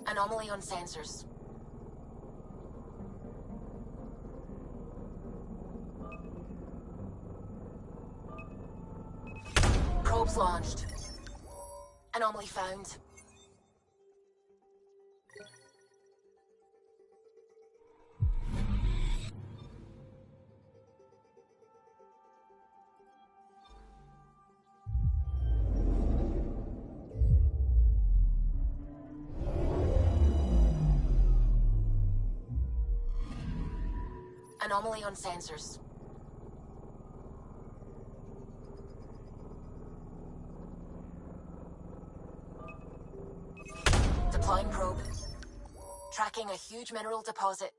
Anomaly on sensors. Probes launched. Anomaly found. Anomaly on sensors. Deploying probe. Tracking a huge mineral deposit.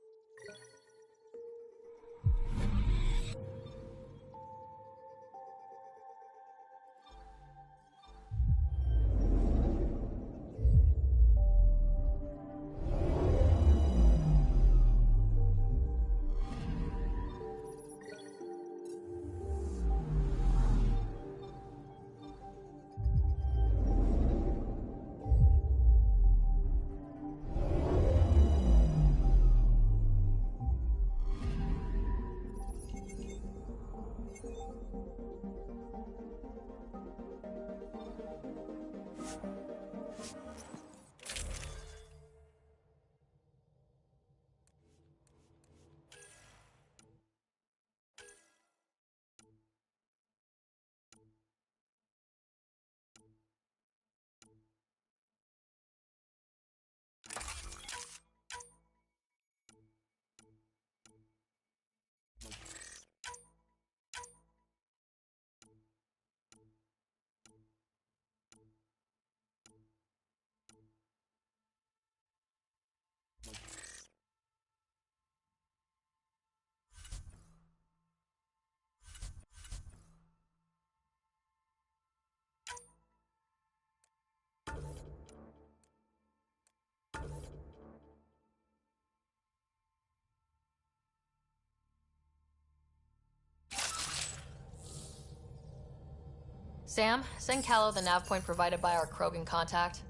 Sam, send Callow the nav point provided by our Krogan contact.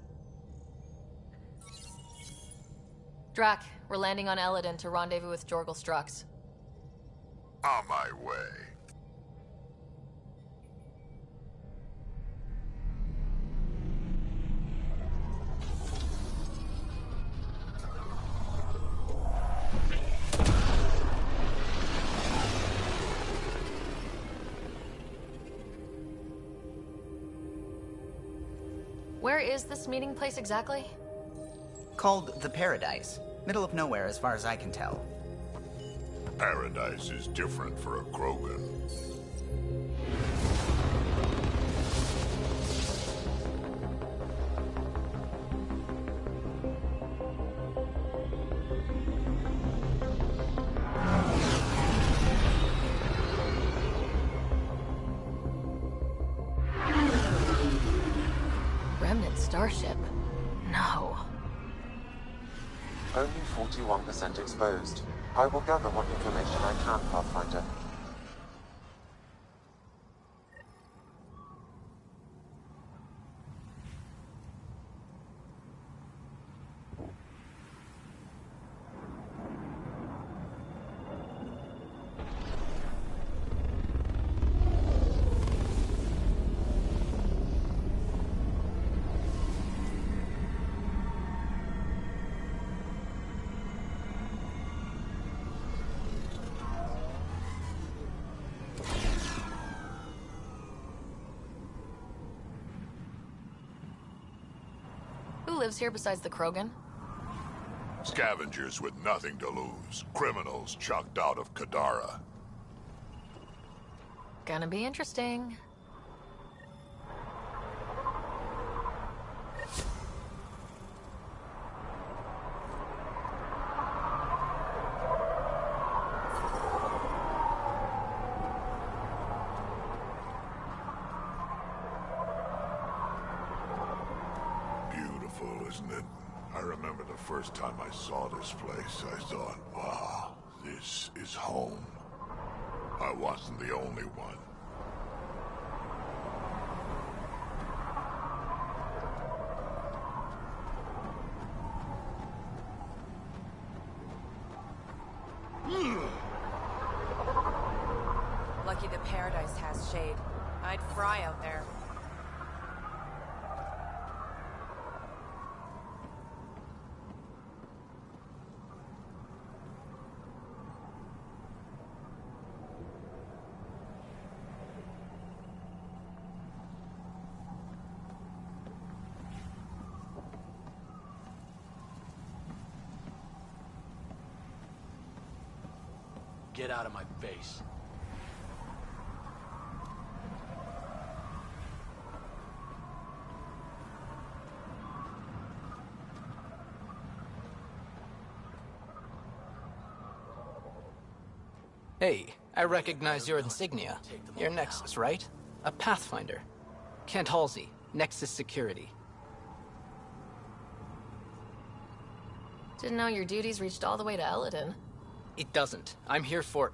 Drac, we're landing on Elaaden to rendezvous with Jorgal Strux. On my way. Where is this meeting place exactly? Called the Paradise. Middle of nowhere as far as I can tell. Paradise is different for a Krogan. starship. No. Only 41% exposed. I will gather what information I can, Pathfinder. Who lives here besides the Krogan? Scavengers with nothing to lose. Criminals chucked out of Kadara. Gonna be interesting. Isn't it? I remember the first time I saw this place, I thought, wow, this is home. I wasn't the only one. Lucky the Paradise has shade. I'd fry out there. Get out of my face. Hey, I recognize your insignia. You're Nexus, right? A Pathfinder. Kent Halsey, Nexus Security. Didn't know your duties reached all the way to Elaaden. It doesn't. I'm here for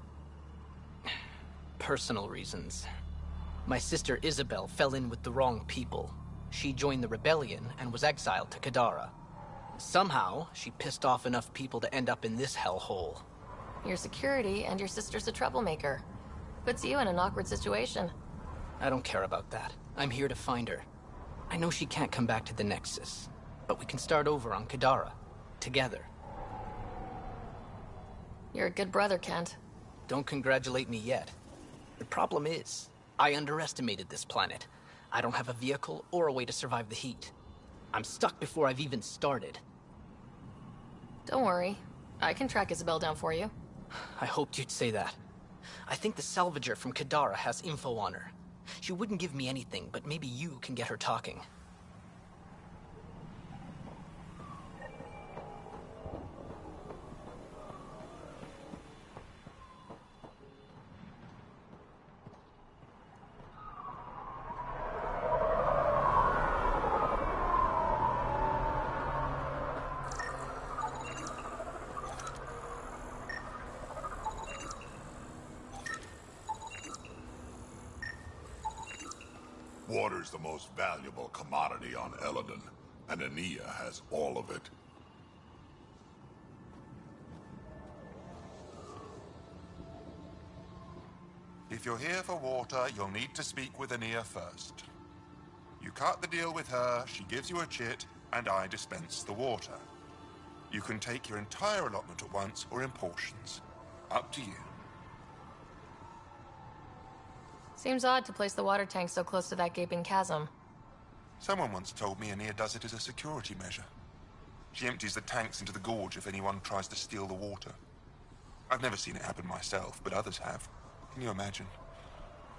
personal reasons. My sister Isabel fell in with the wrong people. She joined the rebellion and was exiled to Kadara. Somehow, she pissed off enough people to end up in this hellhole. Your security and your sister's a troublemaker. Puts you in an awkward situation. I don't care about that. I'm here to find her. I know she can't come back to the Nexus, but we can start over on Kadara. Together. You're a good brother, Kent. Don't congratulate me yet. The problem is, I underestimated this planet. I don't have a vehicle or a way to survive the heat. I'm stuck before I've even started. Don't worry. I can track Isabel down for you. I hoped you'd say that. I think the salvager from Kadara has info on her. She wouldn't give me anything, but maybe you can get her talking. Water's the most valuable commodity on Elaaden, and Ania has all of it. If you're here for water, you'll need to speak with Ania first. You cut the deal with her, she gives you a chit, and I dispense the water. You can take your entire allotment at once or in portions. Up to you. Seems odd to place the water tank so close to that gaping chasm. Someone once told me Ania does it as a security measure. She empties the tanks into the gorge if anyone tries to steal the water. I've never seen it happen myself, but others have. Can you imagine?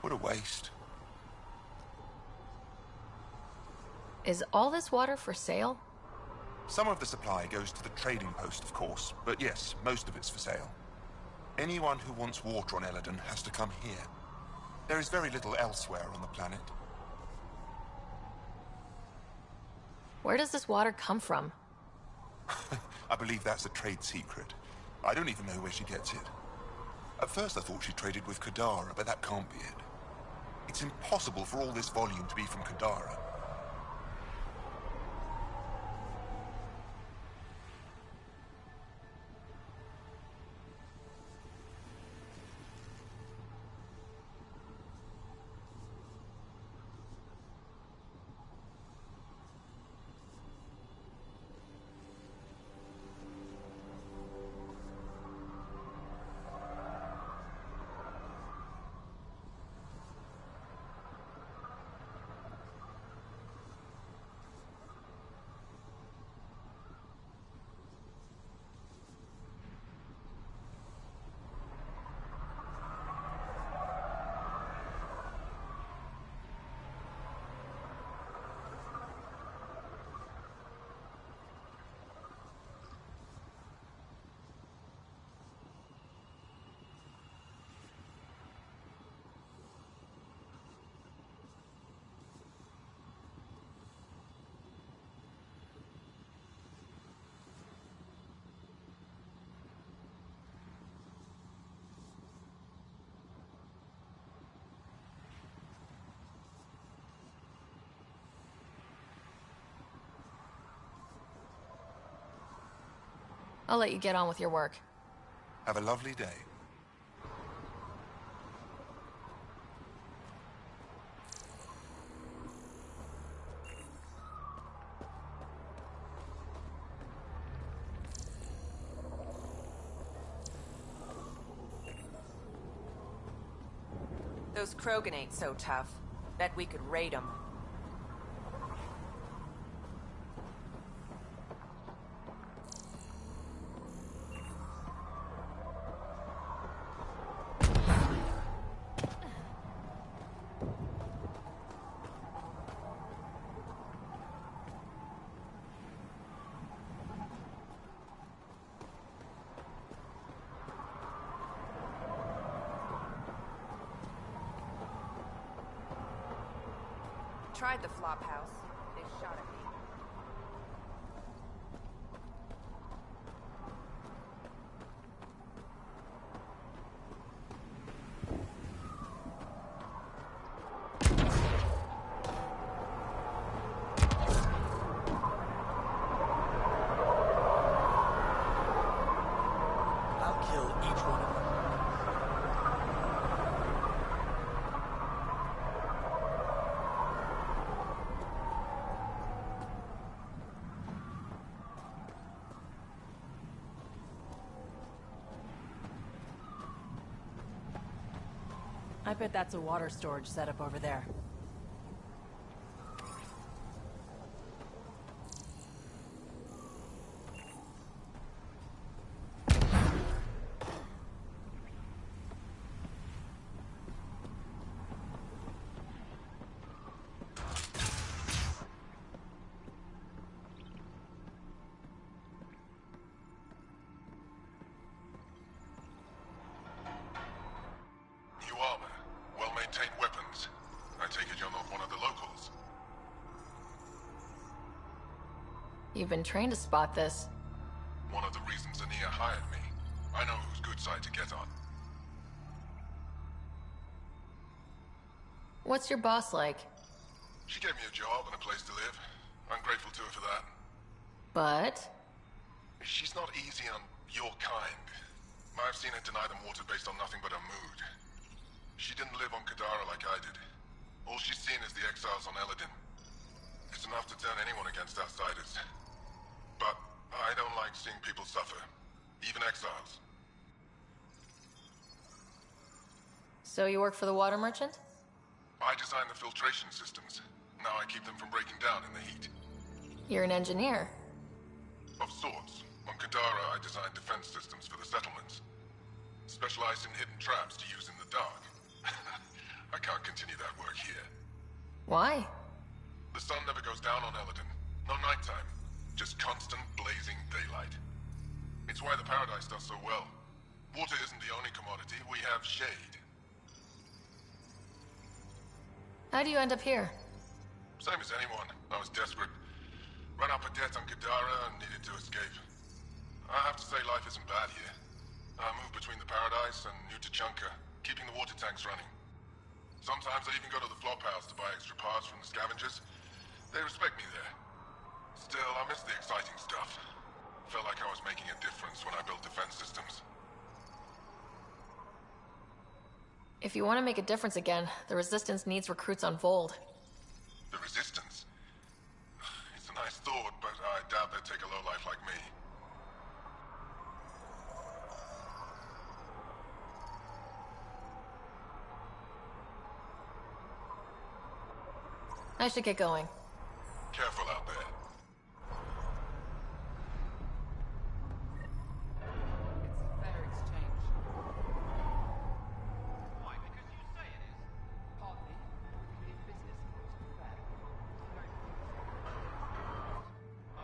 What a waste. Is all this water for sale? Some of the supply goes to the trading post, of course, but yes, most of it's for sale. Anyone who wants water on Elaaden has to come here. There is very little elsewhere on the planet. Where does this water come from? I believe that's a trade secret. I don't even know where she gets it. At first I thought she traded with Kadara, but that can't be it. It's impossible for all this volume to be from Kadara. I'll let you get on with your work. Have a lovely day. Those Krogan ain't so tough. Bet we could raid them. Tried the flop house. They shot at me. I'll kill each one of them. I bet that's a water storage setup over there. New armor, well-maintained weapons. I take it you're not one of the locals. You've been trained to spot this. One of the reasons Ania hired me. I know whose good side to get on. What's your boss like? She gave me a job and a place to live. I'm grateful to her for that. But... She's not easy on your kind. I've seen her deny them water based on nothing but her mood. She didn't live on Kadara like I did. All she's seen is the exiles on Elaaden. It's enough to turn anyone against outsiders. But I don't like seeing people suffer. Even exiles. So you work for the water merchant? I design the filtration systems. Now I keep them from breaking down in the heat. You're an engineer. Of sorts. On Kadara, I design defense systems for the settlements. Specialize in hidden traps to use in the dark. I can't continue that work here. Why? The sun never goes down on Elaaden. No nighttime. Just constant blazing daylight. It's why the Paradise does so well. Water isn't the only commodity. We have shade. How do you end up here? Same as anyone. I was desperate. Ran up a debt on Kadara and needed to escape. I have to say life isn't bad here. I move between the Paradise and New Tuchanka, keeping the water tanks running. Sometimes I even go to the flop house to buy extra parts from the scavengers. They respect me there. Still, I miss the exciting stuff. Felt like I was making a difference when I built defense systems. If you want to make a difference again, the Resistance needs recruits on Vold. The Resistance? It's a nice thought, but I doubt they'd take a lowlife like me. I should get going. Careful out there.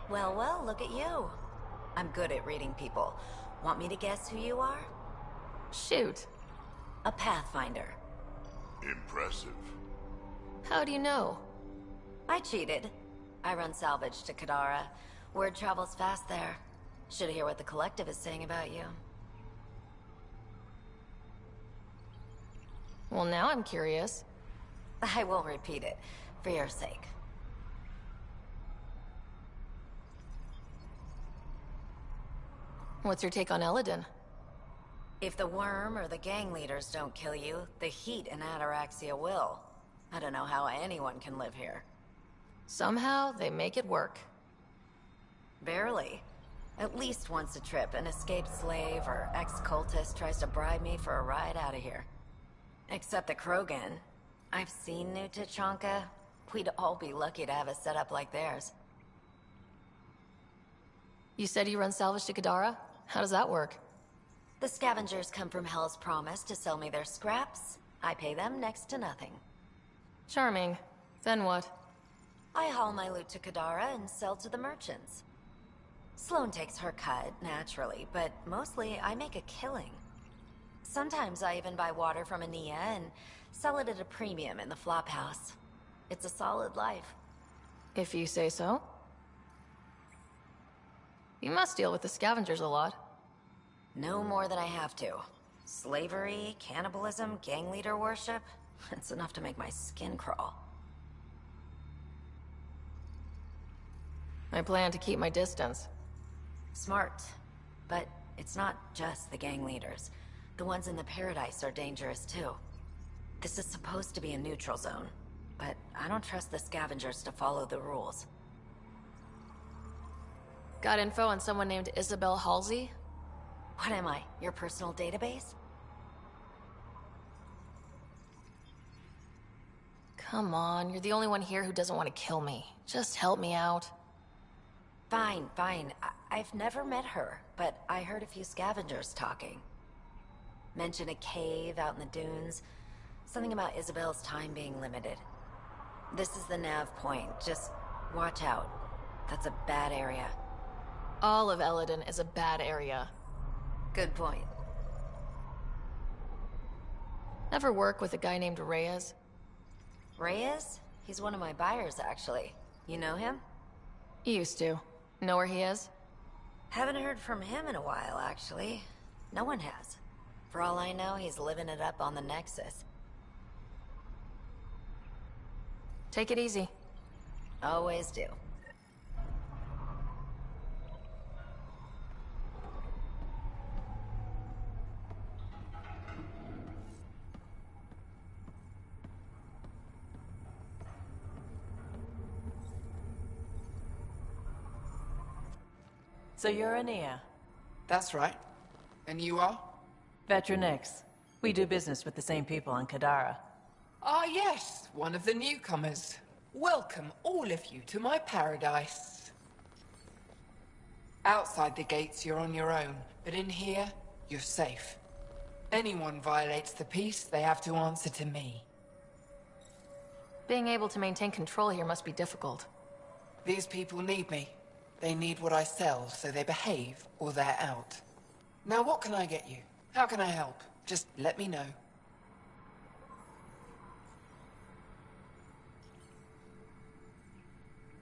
Well, well, look at you. I'm good at reading people. Want me to guess who you are? Shoot. A Pathfinder. Impressive. How do you know? I cheated. I run salvage to Kadara. Word travels fast there. Should hear what the Collective is saying about you. Well, now I'm curious. I won't repeat it, for your sake. What's your take on Elaaden? If the worm or the gang leaders don't kill you, the heat in Ataraxia will. I don't know how anyone can live here. Somehow, they make it work. Barely. At least once a trip, an escaped slave or ex-cultist tries to bribe me for a ride out of here. Except the Krogan. I've seen New Tuchanka. We'd all be lucky to have a setup like theirs. You said you run salvage to Kadara? How does that work? The scavengers come from Hell's Promise to sell me their scraps. I pay them next to nothing. Charming. Then what? I haul my loot to Kadara and sell to the merchants. Sloane takes her cut, naturally, but mostly I make a killing. Sometimes I even buy water from Ania and sell it at a premium in the flop house. It's a solid life. If you say so. You must deal with the scavengers a lot. No more than I have to. Slavery, cannibalism, gang leader worship. It's enough to make my skin crawl. I plan to keep my distance. Smart. But it's not just the gang leaders. The ones in the Paradise are dangerous too. This is supposed to be a neutral zone, but I don't trust the scavengers to follow the rules. Got info on someone named Isabel Halsey? What am I, your personal database? Come on, you're the only one here who doesn't want to kill me. Just help me out. Fine, fine. I've never met her, but I heard a few scavengers talking. Mention a cave out in the dunes. Something about Isabel's time being limited. This is the nav point. Just watch out. That's a bad area. All of Elaaden is a bad area. Good point. Ever work with a guy named Reyes? Reyes? He's one of my buyers, actually. You know him? Used to. Know where he is? Haven't heard from him in a while, actually. No one has. For all I know, he's living it up on the Nexus. Take it easy. Always do. So you're Ania. That's right. And you are? Veteran X. We do business with the same people on Kadara. Ah, yes, one of the newcomers. Welcome, all of you, to my paradise. Outside the gates, you're on your own, but in here, you're safe. Anyone violates the peace, they have to answer to me. Being able to maintain control here must be difficult. These people need me. They need what I sell, so they behave, or they're out. Now what can I get you? How can I help? Just let me know.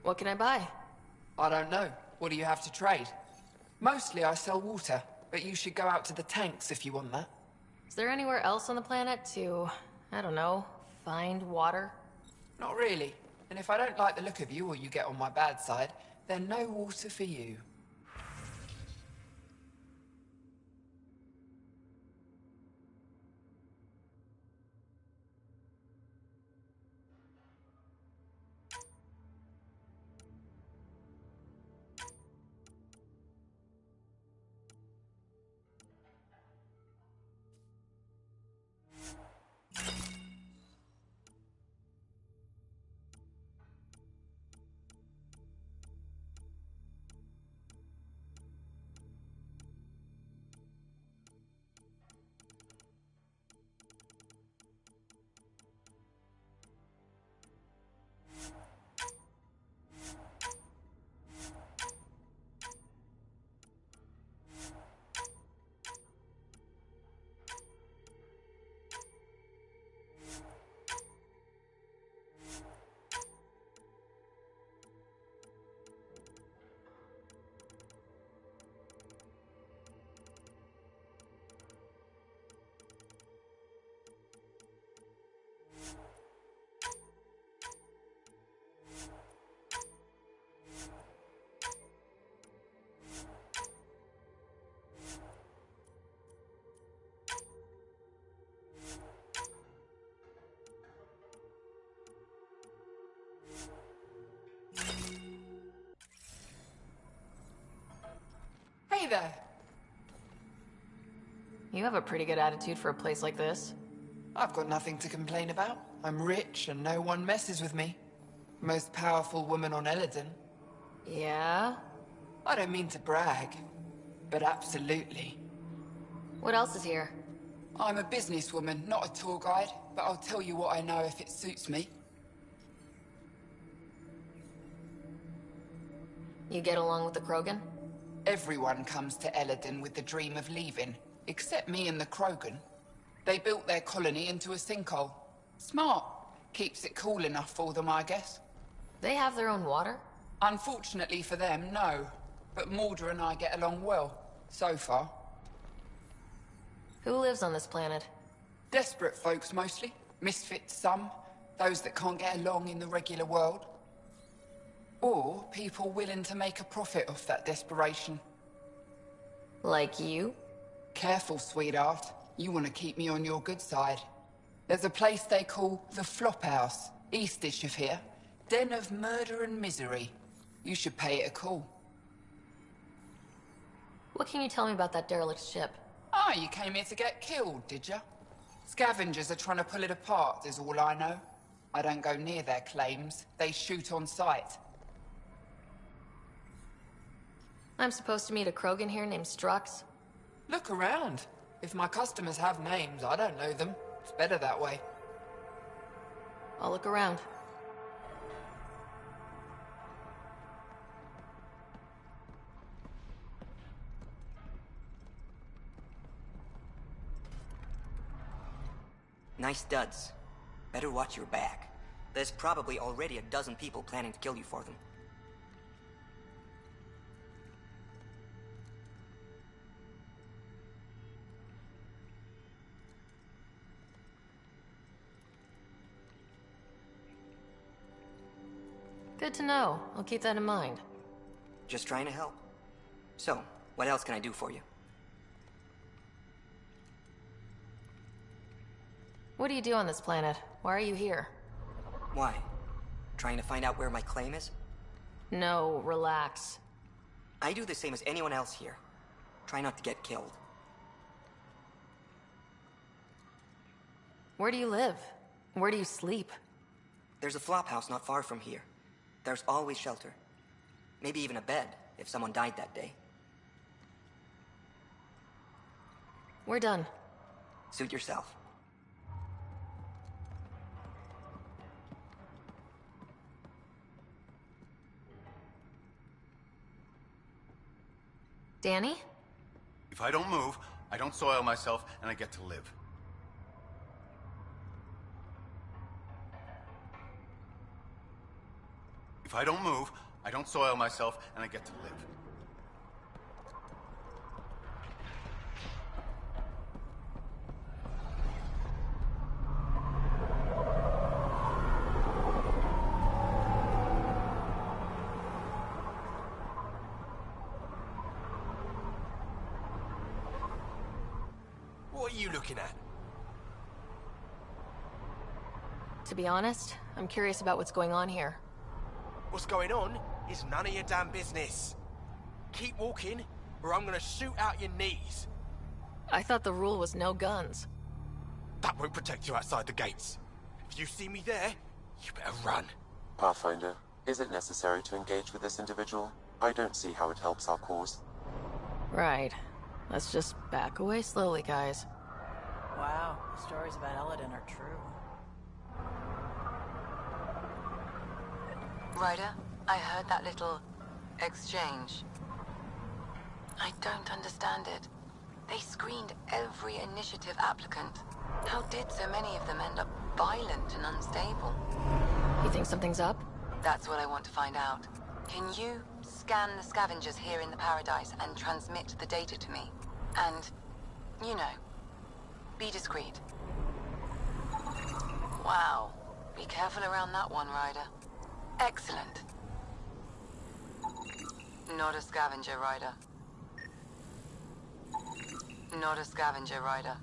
What can I buy? I don't know. What do you have to trade? Mostly I sell water, but you should go out to the tanks if you want that. Is there anywhere else on the planet to, I don't know, find water? Not really. And if I don't like the look of you or you get on my bad side, then no water for you. Hey there! You have a pretty good attitude for a place like this. I've got nothing to complain about. I'm rich and no one messes with me. Most powerful woman on Elaaden. Yeah? I don't mean to brag, but absolutely. What else is here? I'm a businesswoman, not a tour guide, but I'll tell you what I know if it suits me. You get along with the Krogan? Everyone comes to Elaaden with the dream of leaving, except me and the Krogan. They built their colony into a sinkhole. Smart. Keeps it cool enough for them, I guess. They have their own water? Unfortunately for them, no. But Mordor and I get along well, so far. Who lives on this planet? Desperate folks, mostly. Misfits, some. Those that can't get along in the regular world. Or people willing to make a profit off that desperation. Like you? Careful, sweetheart. You want to keep me on your good side. There's a place they call the Flophouse, eastish of here. Den of murder and misery. You should pay it a call. What can you tell me about that derelict ship? Ah, you came here to get killed, did ya? Scavengers are trying to pull it apart, is all I know. I don't go near their claims. They shoot on sight. I'm supposed to meet a Krogan here named Strux. Look around. If my customers have names, I don't know them. It's better that way. I'll look around. Nice duds. Better watch your back. There's probably already a dozen people planning to kill you for them. Good to know. I'll keep that in mind. Just trying to help. So, what else can I do for you? What do you do on this planet? Why are you here? Why? Trying to find out where my claim is? No, relax. I do the same as anyone else here. Try not to get killed. Where do you live? Where do you sleep? There's a flop house not far from here. There's always shelter. Maybe even a bed, if someone died that day. We're done. Suit yourself. Danny? If I don't move, I don't soil myself, and I get to live. If I don't move, I don't soil myself, and I get to live. What are you looking at? To be honest, I'm curious about what's going on here. What's going on is none of your damn business. Keep walking, or I'm gonna shoot out your knees. I thought the rule was no guns. That won't protect you outside the gates. If you see me there, you better run. Pathfinder, is it necessary to engage with this individual? I don't see how it helps our cause. Right. Let's just back away slowly, guys. Wow, the stories about Elaaden are true. Ryder, I heard that little exchange. I don't understand it. They screened every initiative applicant. How did so many of them end up violent and unstable? You think something's up? That's what I want to find out. Can you scan the scavengers here in the Paradise and transmit the data to me? And, you know, be discreet. Wow. Be careful around that one, Ryder. Excellent. Not a scavenger, Ryder. Not a scavenger, Ryder.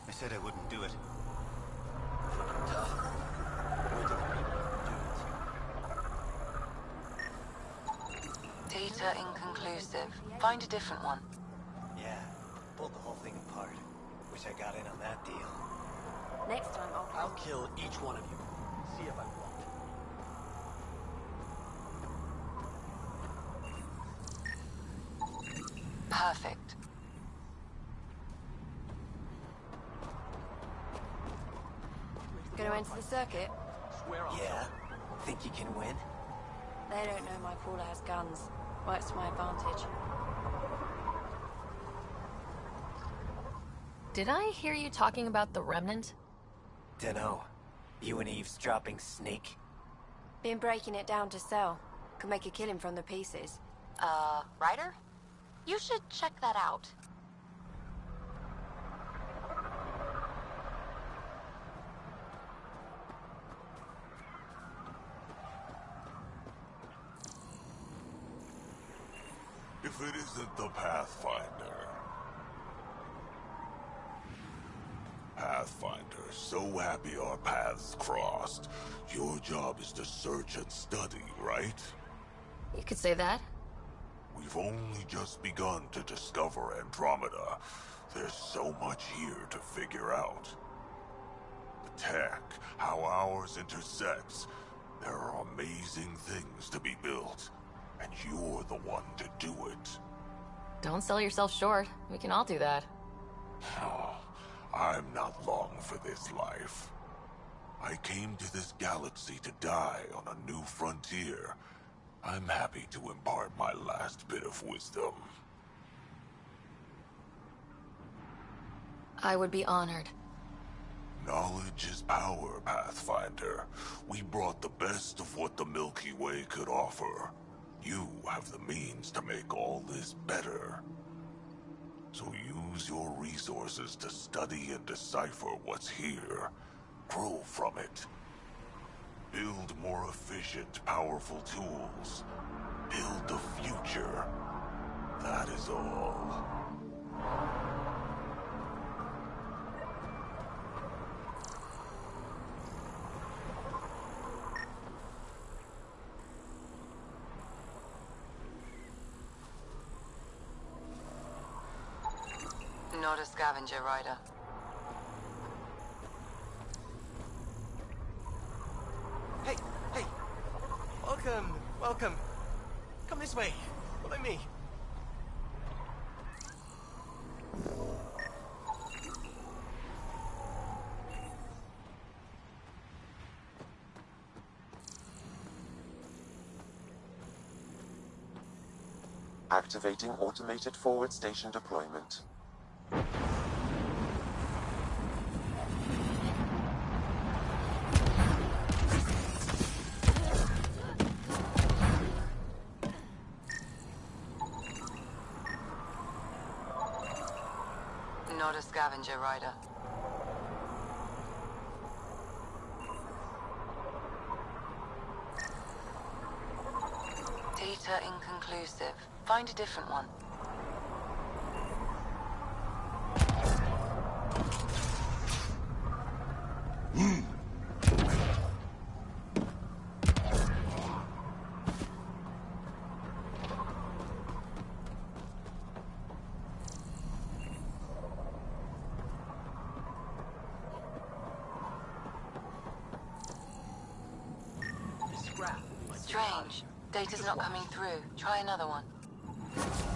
I said I wouldn't do it. Data inconclusive. Find a different one. Yeah, pulled the whole thing apart. Wish I got in on that deal. Next time I'll kill each one of you. See if I want. Perfect. Gonna enter the circuit? Yeah, think you can win? They don't know my crawler has guns. Works to my advantage. Did I hear you talking about the Remnant? Dunno. You an eavesdropping snake? Been breaking it down to sell. Could make a killing from the pieces. Ryder? You should check that out. If it isn't the Pathfinder. Pathfinder, so happy our paths crossed. Your job is to search and study, right? You could say that. We've only just begun to discover Andromeda. There's so much here to figure out. The tech, how ours intersects. There are amazing things to be built. And you're the one to do it. Don't sell yourself short. We can all do that. Oh, I'm not long for this life. I came to this galaxy to die on a new frontier. I'm happy to impart my last bit of wisdom. I would be honored. Knowledge is power, Pathfinder. We brought the best of what the Milky Way could offer. You have the means to make all this better. So use your resources to study and decipher what's here. Grow from it. Build more efficient, powerful tools. Build the future. That is all. Not a scavenger, Ryder. Welcome, welcome. Come this way. Follow me. Activating automated forward station deployment. Not a scavenger, Ryder. Data inconclusive. Find a different one. Strange. Data's not coming through. Try another one.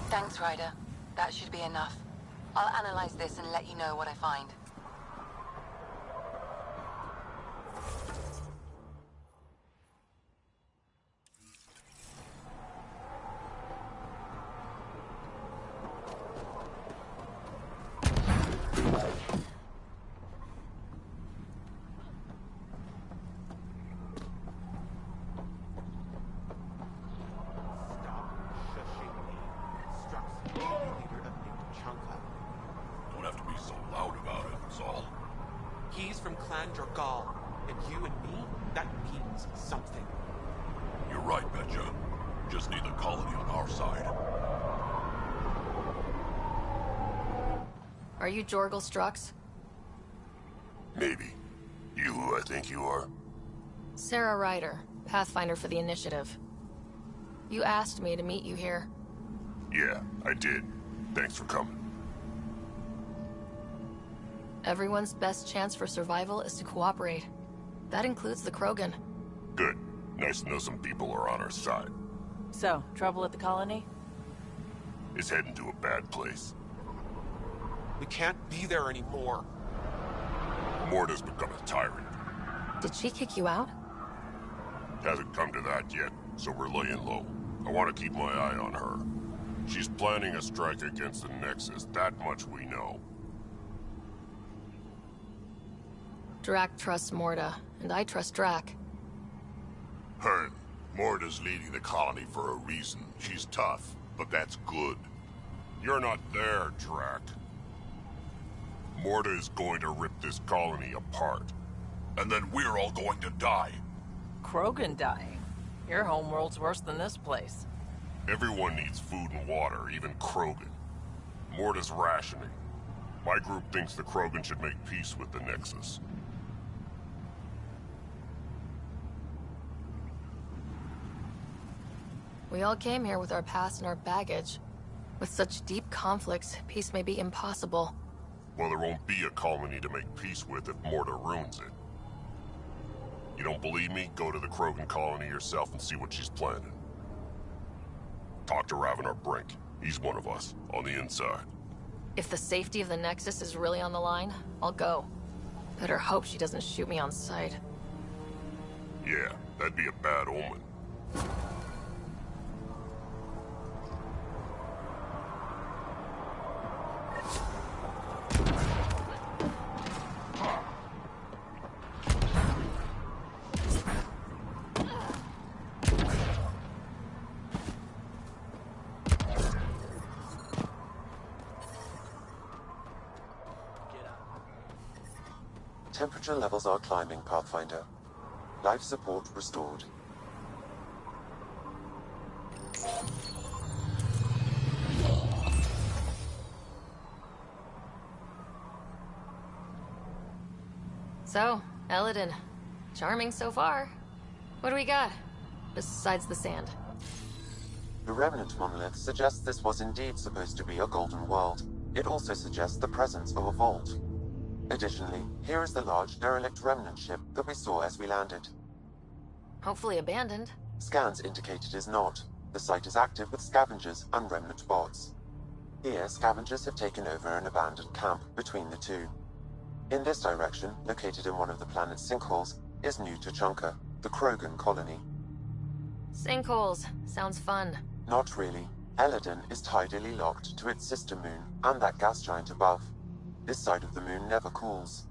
Thanks, Ryder. That should be enough. I'll analyze this and let you know what I find. Don't have to be so loud about it, Saul. He's from Clan Dragal, and you and me, that means something. You're right, Betcha. Just need the colony on our side. Are you Jorgal Strux? Maybe. You who I think you are? Sarah Ryder, Pathfinder for the Initiative. You asked me to meet you here. Yeah, I did. Thanks for coming. Everyone's best chance for survival is to cooperate. That includes the Krogan. Good. Nice to know some people are on our side. So, trouble at the colony? It's heading to a bad place. We can't be there anymore. Morta's become a tyrant. Did she kick you out? Hasn't come to that yet, so we're laying low. I want to keep my eye on her. She's planning a strike against the Nexus, that much we know. Drac trusts Morta, and I trust Drac. Hearn, Morta's leading the colony for a reason. She's tough, but that's good. You're not there, Drac. Morta is going to rip this colony apart. And then we're all going to die. Krogan dying? Your homeworld's worse than this place. Everyone needs food and water, even Krogan. Morta's rationing. My group thinks the Krogan should make peace with the Nexus. We all came here with our past and our baggage. With such deep conflicts, peace may be impossible. Well, there won't be a colony to make peace with if Morta ruins it. You don't believe me? Go to the Krogan colony yourself and see what she's planning. Talk to Ravenar Brink. He's one of us, on the inside. If the safety of the Nexus is really on the line, I'll go. Better hope she doesn't shoot me on sight. Yeah, that'd be a bad omen. Temperature levels are climbing, Pathfinder. Life support restored. So, Elaaden. Charming so far. What do we got? Besides the sand. The Remnant monolith suggests this was indeed supposed to be a golden world. It also suggests the presence of a vault. Additionally, here is the large derelict remnant ship that we saw as we landed. Hopefully abandoned. Scans indicate it is not. The site is active with scavengers and remnant bots. Here, scavengers have taken over an abandoned camp between the two. In this direction, located in one of the planet's sinkholes, is New Tuchanka, the Krogan colony. Sinkholes. Sounds fun. Not really. Elaaden is tidally locked to its sister moon and that gas giant above. This side of the moon never cools.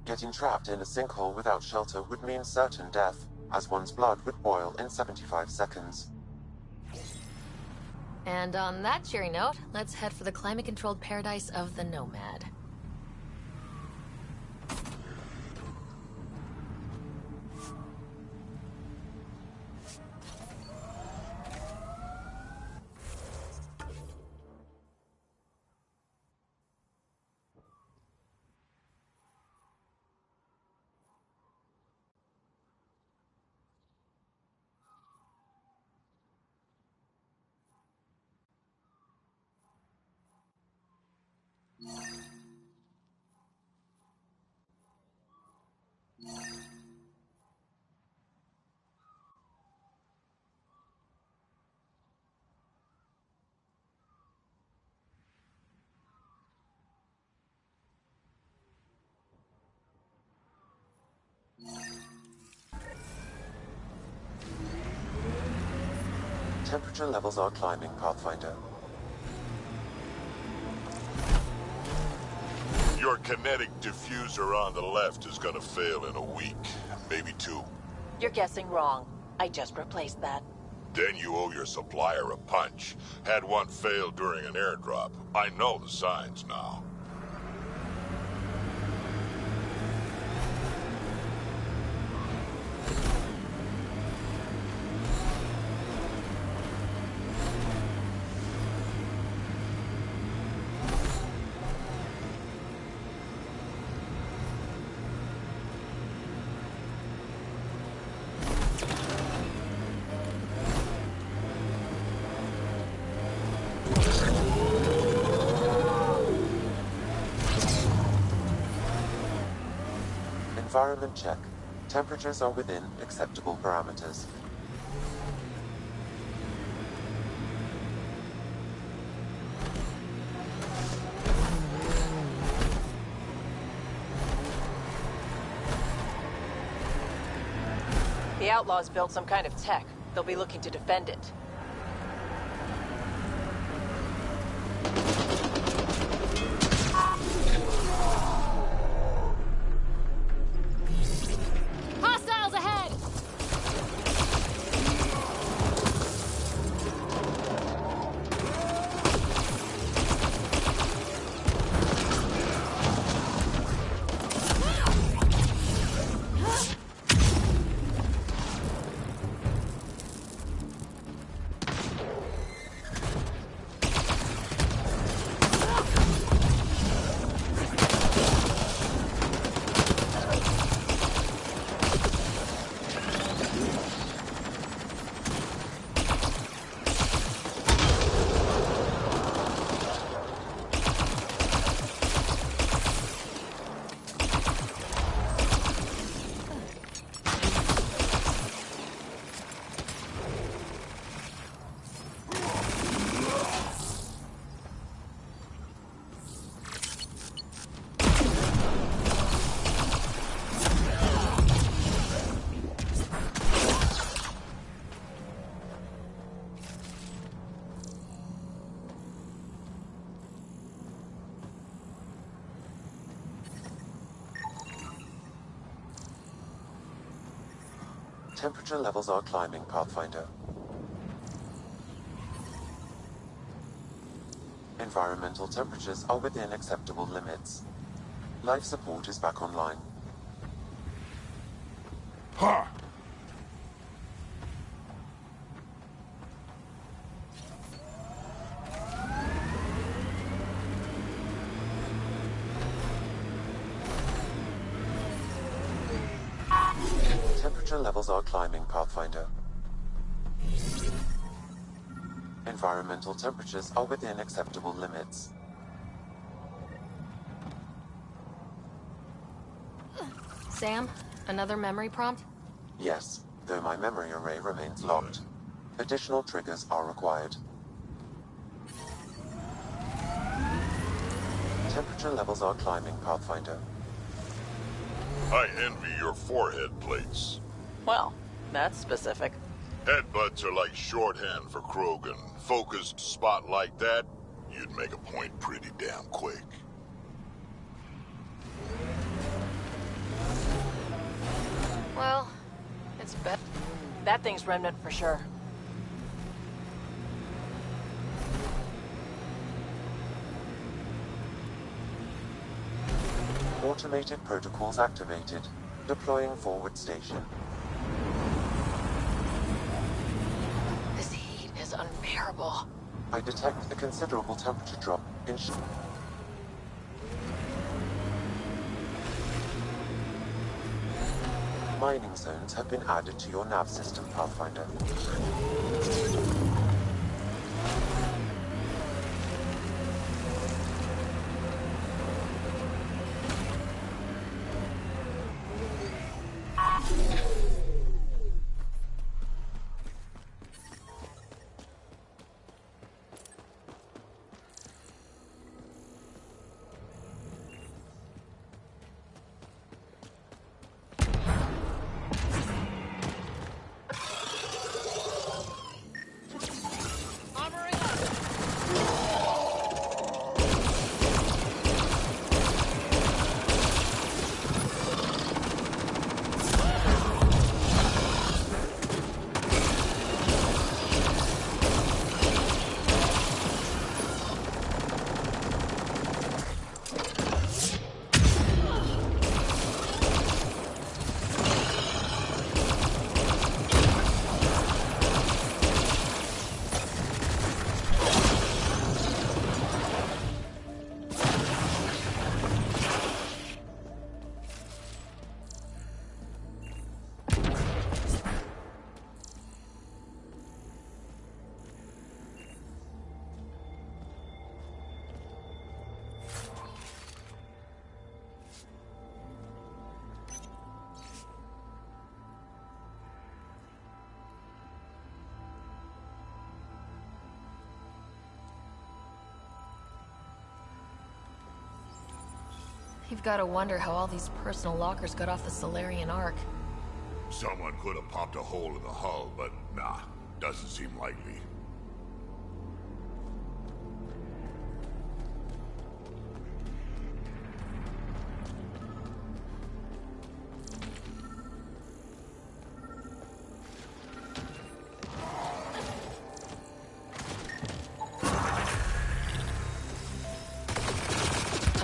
Getting trapped in a sinkhole without shelter would mean certain death, as one's blood would boil in 75 seconds. And on that cheery note, let's head for the climate-controlled paradise of the Nomad. Temperature levels are climbing, Pathfinder. Your kinetic diffuser on the left is gonna fail in a week, maybe 2. You're guessing wrong. I just replaced that. Then you owe your supplier a punch. Had one fail during an airdrop. I know the signs now. Environment check. Temperatures are within acceptable parameters. The Outlaws built some kind of tech. They'll be looking to defend it. Hostiles ahead! Temperature levels are climbing, Pathfinder. Environmental temperatures are within acceptable limits. Life support is back online. Ha! Temperature levels are climbing, Pathfinder. Environmental temperatures are within acceptable limits. Sam, another memory prompt? Yes. though my memory array remains locked. Additional triggers are required. Temperature levels are climbing, Pathfinder. I envy your forehead plates. Well, that's specific. Headbutts are like shorthand for Krogan. Focused spot like that, you'd make a point pretty damn quick. Well, it's better. That thing's remnant for sure. Automated protocols activated. Deploying forward station. This heat is unbearable. I detect a considerable temperature drop in mining zones have been added to your nav system, Pathfinder. You've got to wonder how all these personal lockers got off the Solarian Ark. Someone could have popped a hole in the hull, but nah, doesn't seem likely.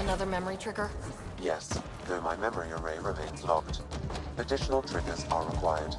Another memory trigger? Yes, though my memory array remains locked. Additional triggers are required.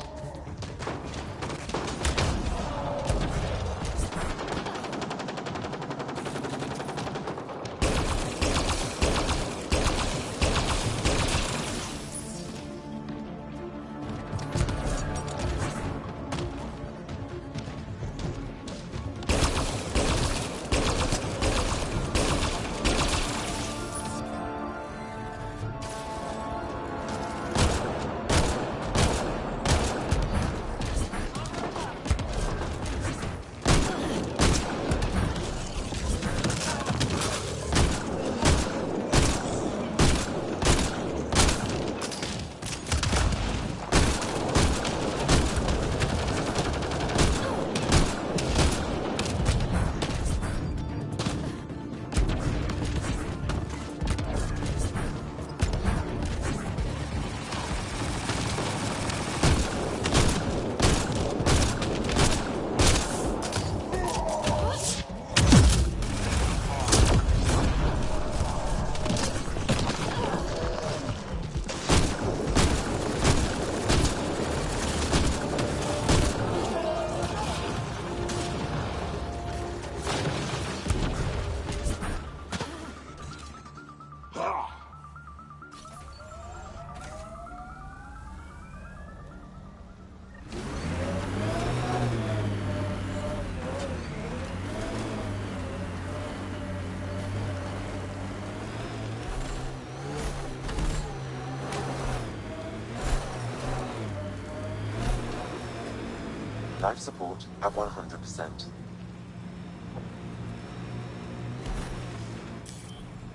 Life support at 100%.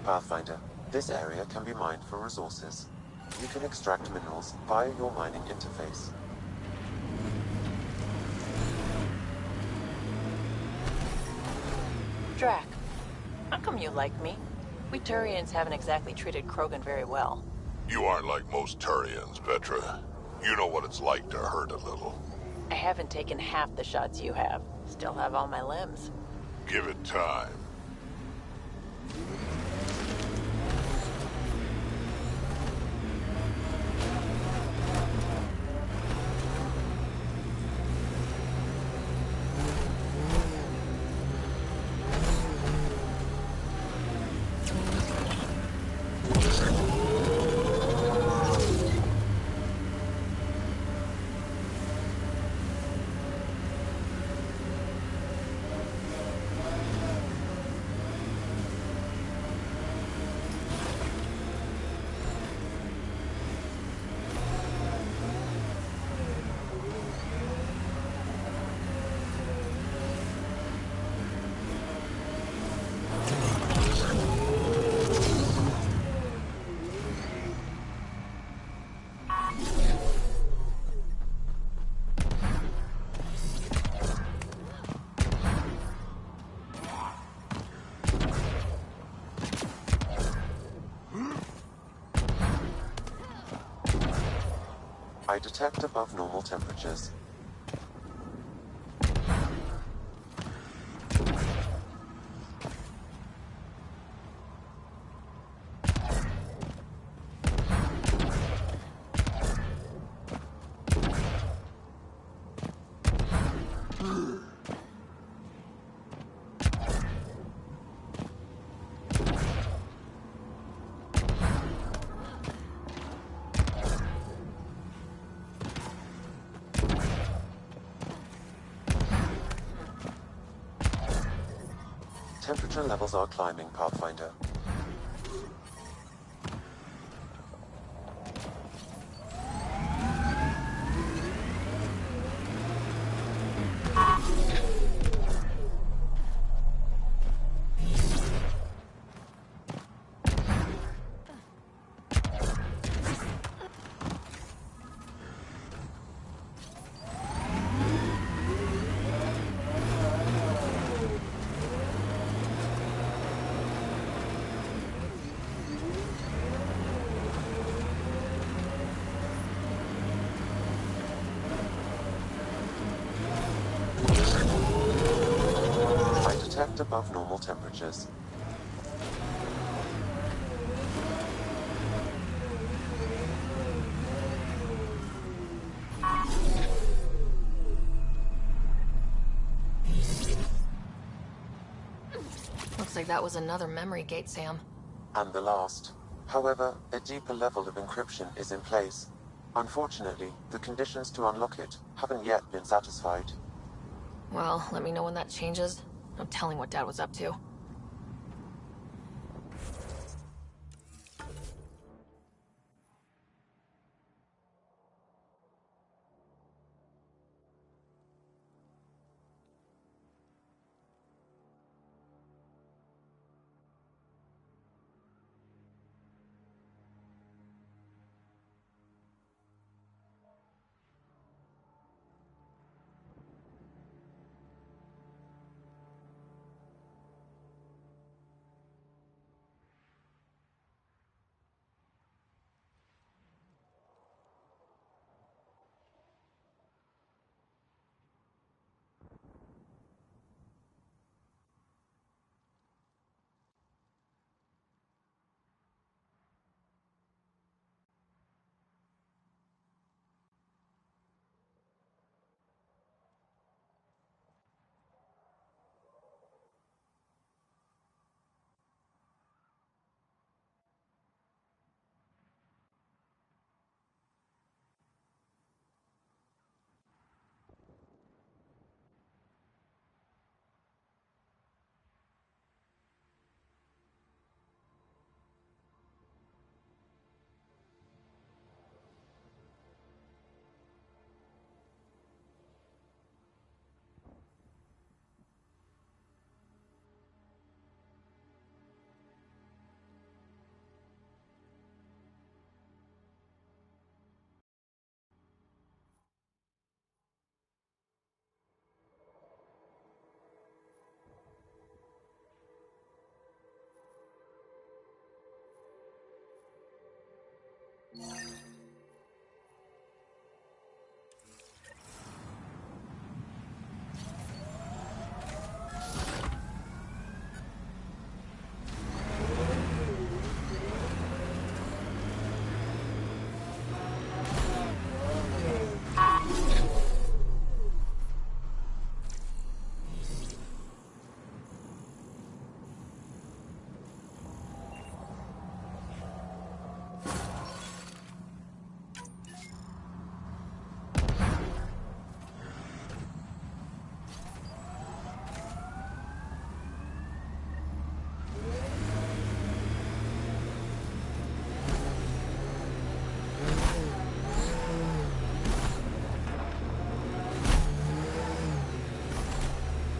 Pathfinder, this area can be mined for resources. You can extract minerals via your mining interface. Drac, how come you like me? We Turians haven't exactly treated Krogan very well. You aren't like most Turians, Vetra. You know what it's like to hurt a little. I haven't taken half the shots you have. Still have all my limbs. Give it time. I detect above normal temperatures. Temperature levels are climbing, Pathfinder. Above normal temperatures. Looks like that was another memory gate, Sam. And the last. However, a deeper level of encryption is in place. Unfortunately, the conditions to unlock it haven't yet been satisfied. Well, let me know when that changes. No telling what Dad was up to.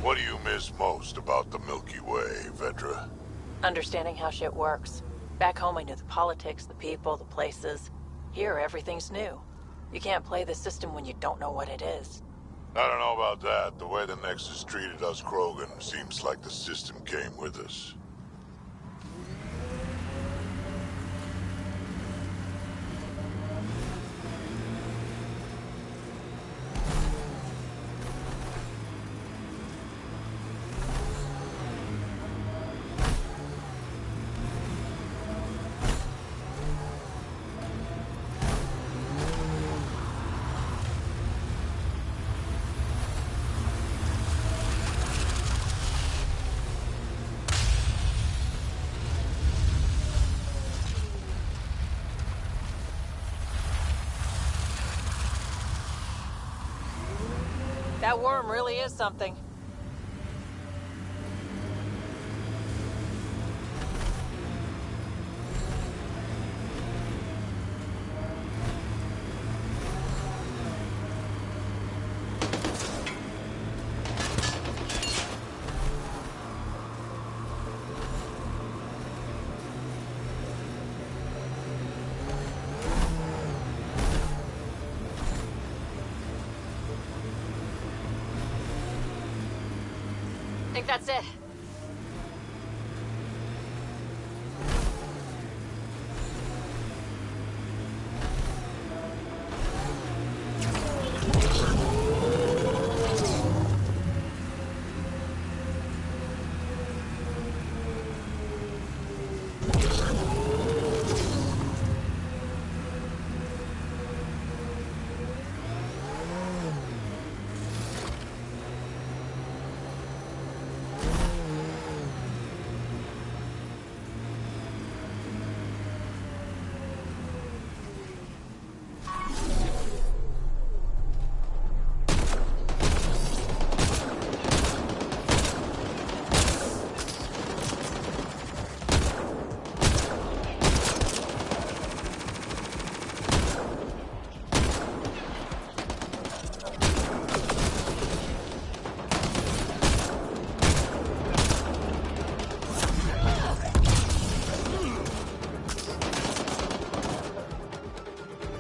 What do you miss most about the Milky Way, Vedra? Understanding how shit works. Back home I knew the politics, the people, the places. Here everything's new. You can't play the system when you don't know what it is. I don't know about that. The way the Nexus treated us Krogan seems like the system came with us. That worm really is something. I think that's it.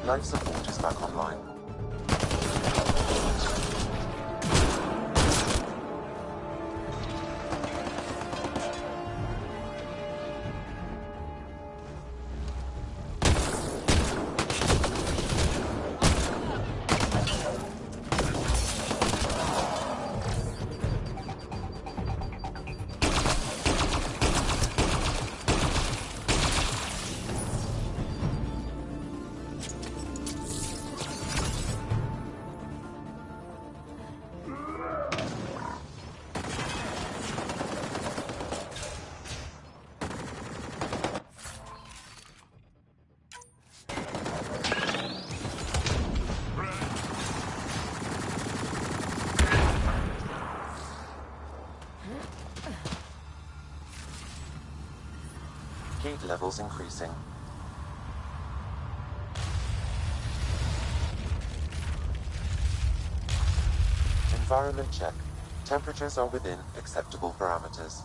Life support is back online. Heat levels increasing. Environment check. Temperatures are within acceptable parameters.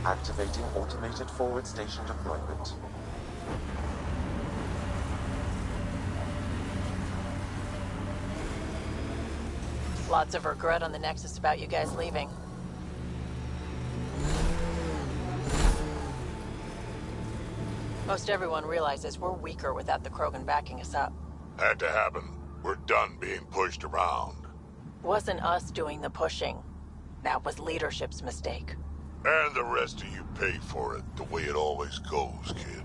Activating automated forward station deployment. Lots of regret on the Nexus about you guys leaving. Most everyone realizes we're weaker without the Krogan backing us up. Had to happen. We're done being pushed around. Wasn't us doing the pushing. That was leadership's mistake. And the rest of you pay for it, the way it always goes, kid.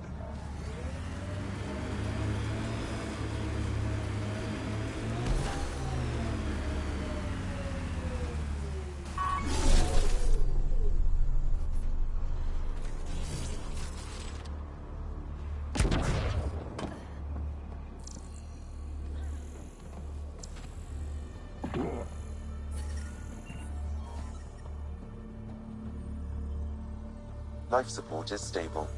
Life support is stable.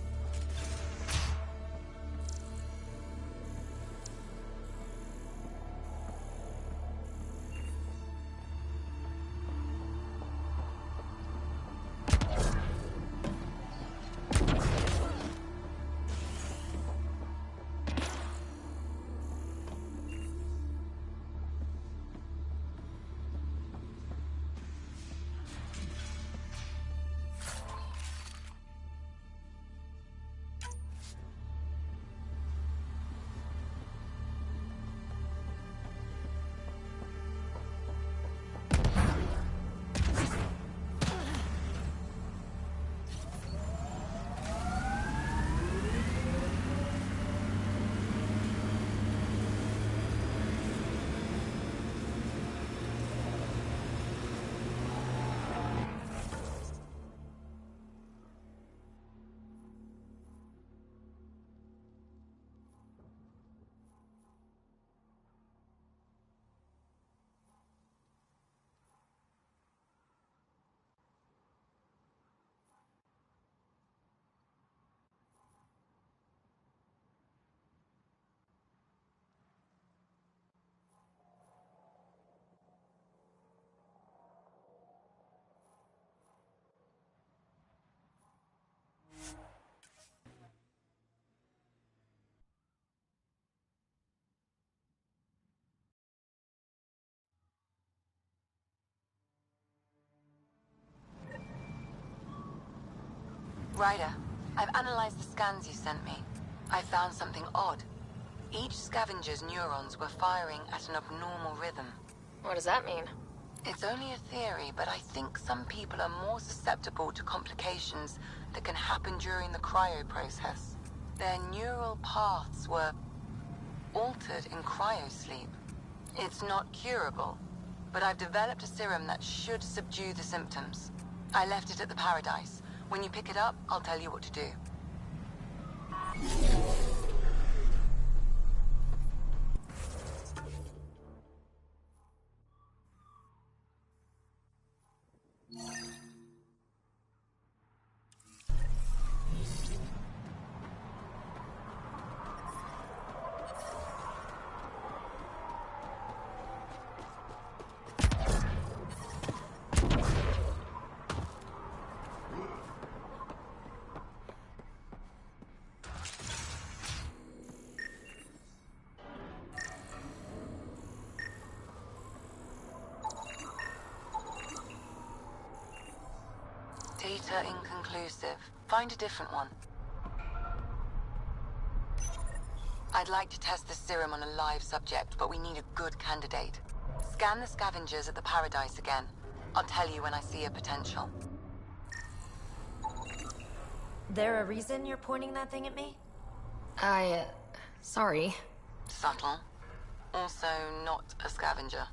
Ryder, I've analyzed the scans you sent me. I found something odd. Each scavenger's neurons were firing at an abnormal rhythm. What does that mean? It's only a theory, but I think some people are more susceptible to complications that can happen during the cryo process. Their neural paths were altered in cryosleep. It's not curable, but I've developed a serum that should subdue the symptoms. I left it at the Paradise. When you pick it up, I'll tell you what to do. Data inconclusive. Find a different one. I'd like to test the serum on a live subject, but we need a good candidate. Scan the scavengers at the Paradise again. I'll tell you when I see a potential. There a reason you're pointing that thing at me? Sorry. Subtle. Also not a scavenger.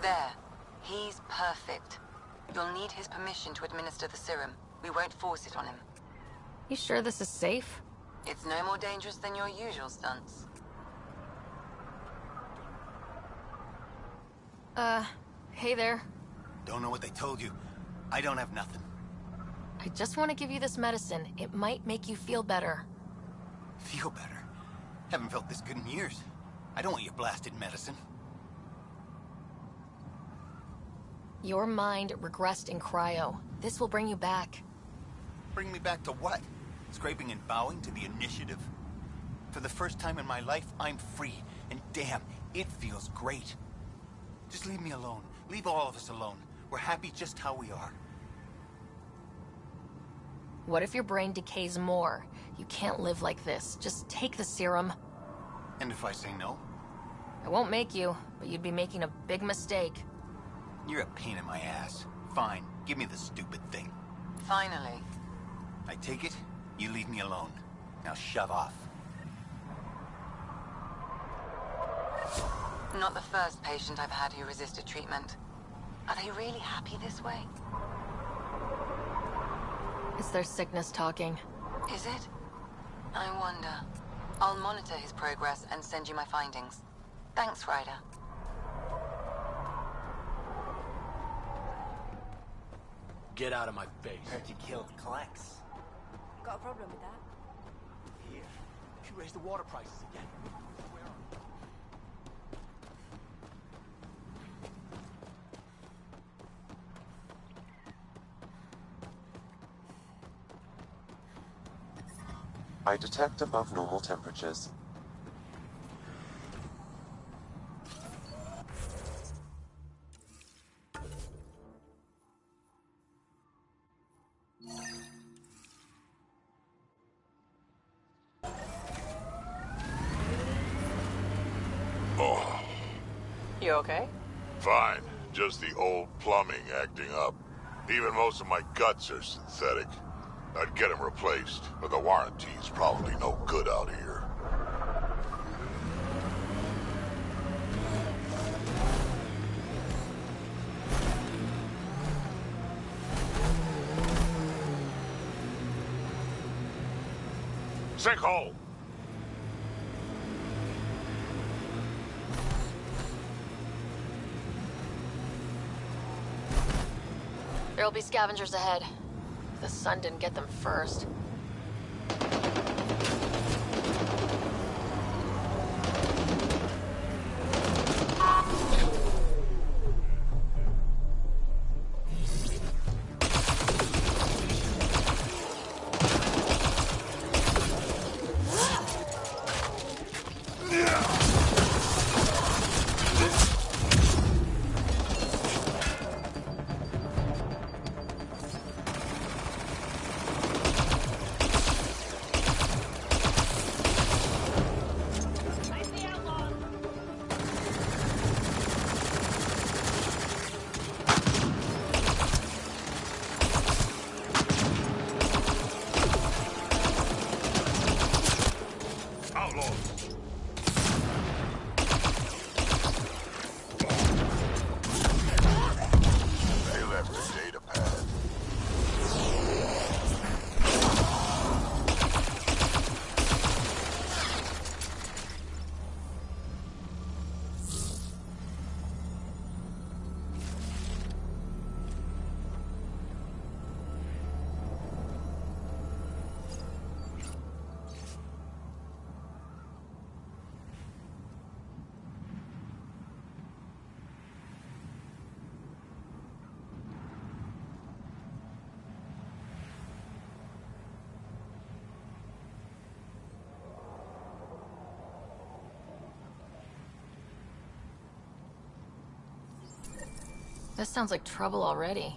There. He's perfect. You'll need his permission to administer the serum. We won't force it on him. You sure this is safe? It's no more dangerous than your usual stunts. Hey there. Don't know what they told you. I don't have nothing. I just want to give you this medicine. It might make you feel better. Feel better? Haven't felt this good in years. I don't want your blasted medicine. Your mind regressed in cryo. This will bring you back. Bring me back to what? Scraping and bowing to the initiative? For the first time in my life, I'm free. And damn, it feels great. Just leave me alone. Leave all of us alone. We're happy just how we are. What if your brain decays more? You can't live like this. Just take the serum. And if I say no? I won't make you, but you'd be making a big mistake. You're a pain in my ass. Fine, give me the stupid thing. Finally. I take it, you leave me alone. Now shove off. Not the first patient I've had who resisted treatment. Are they really happy this way? It's their sickness talking. Is it? I wonder. I'll monitor his progress and send you my findings. Thanks, Ryder. Get out of my face. Heard you killed Klex. Got a problem with that? Here. She raised the water prices again. I detect above normal temperatures. Oh, You okay? fine. Just the old plumbing acting up. Even most of my guts are synthetic. I'd get them replaced, but the warranty's probably no good out here. Sinkhole! There'll be scavengers ahead. If the sun didn't get them first. This sounds like trouble already.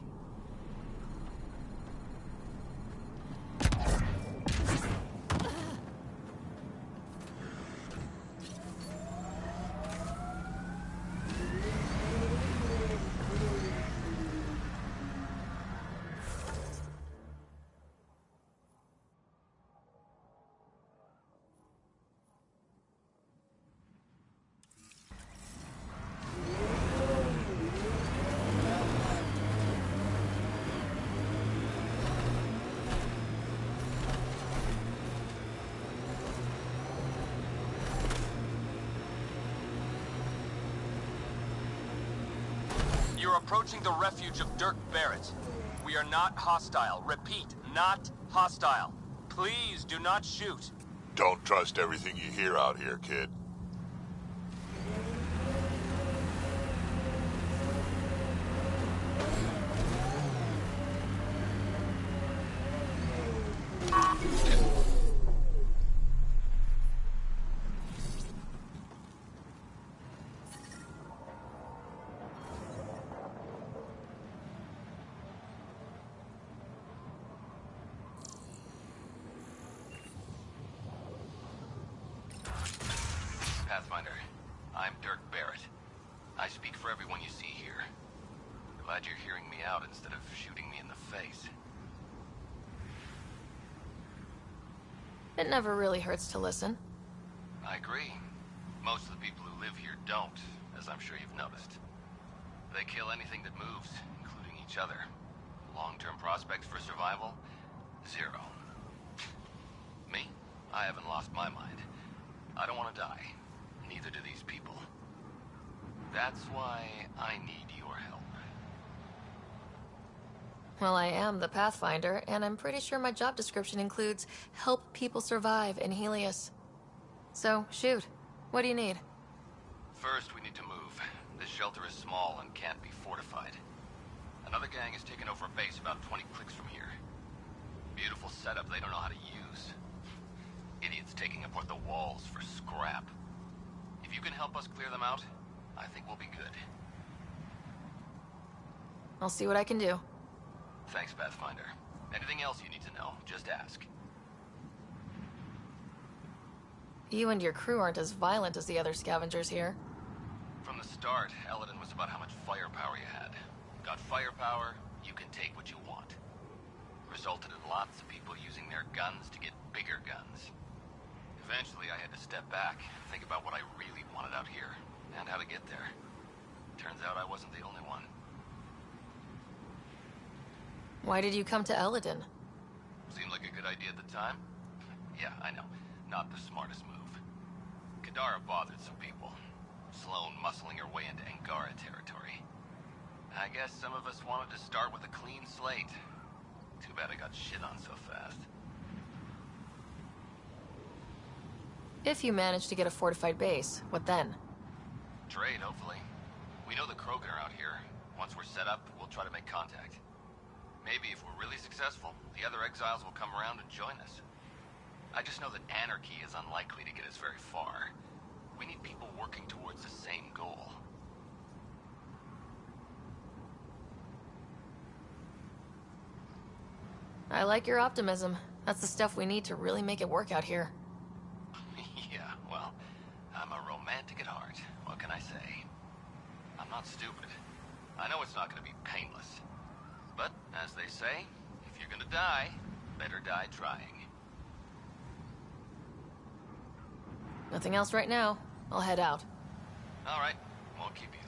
approaching the refuge of Dirk Barrett. We are not hostile. Repeat, not hostile. Please do not shoot. Don't trust everything you hear out here, kid. Pathfinder, I'm Dirk Barrett. I speak for everyone you see here. Glad you're hearing me out instead of shooting me in the face. It never really hurts to listen. I agree. Most of the people who live here don't, as I'm sure you've noticed. They kill anything that moves, including each other. Long-term prospects for survival? Zero. Me? I haven't lost my mind. I don't want to die. Neither do these people. That's why I need your help. Well, I am the Pathfinder, and I'm pretty sure my job description includes help people survive in Helios. So, shoot. What do you need? First, we need to move. This shelter is small and can't be fortified. Another gang has taken over a base about 20 clicks from here. Beautiful setup they don't know how to use. Idiots taking apart the walls for scrap. If you can help us clear them out, I think we'll be good. I'll see what I can do. Thanks, Pathfinder. Anything else you need to know, just ask. You and your crew aren't as violent as the other scavengers here. From the start, Elaaden was about how much firepower you had. Got firepower, you can take what you want. Resulted in lots of people using their guns to get bigger guns. Eventually, I had to step back and think about what I really wanted out here, and how to get there. Turns out I wasn't the only one. Why did you come to Elaaden? Seemed like a good idea at the time. Yeah, I know. Not the smartest move. Kadara bothered some people. Sloane muscling her way into Angara territory. I guess some of us wanted to start with a clean slate. Too bad I got shit on so fast. If you manage to get a fortified base, what then? Trade, hopefully. We know the Krogan are out here. Once we're set up, we'll try to make contact. Maybe if we're really successful, the other exiles will come around and join us. I just know that anarchy is unlikely to get us very far. We need people working towards the same goal. I like your optimism. That's the stuff we need to really make it work out here. Yeah, well, I'm a romantic at heart. What can I say? I'm not stupid. I know it's not going to be painless. But, as they say, if you're gonna die, better die trying. Nothing else right now. I'll head out. All right, won't keep you.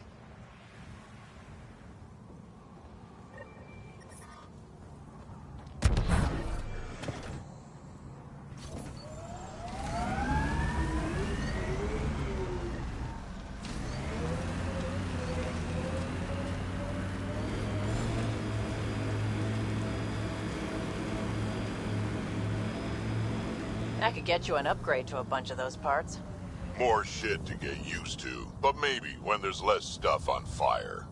I could get you an upgrade to a bunch of those parts. More shit to get used to, but maybe when there's less stuff on fire.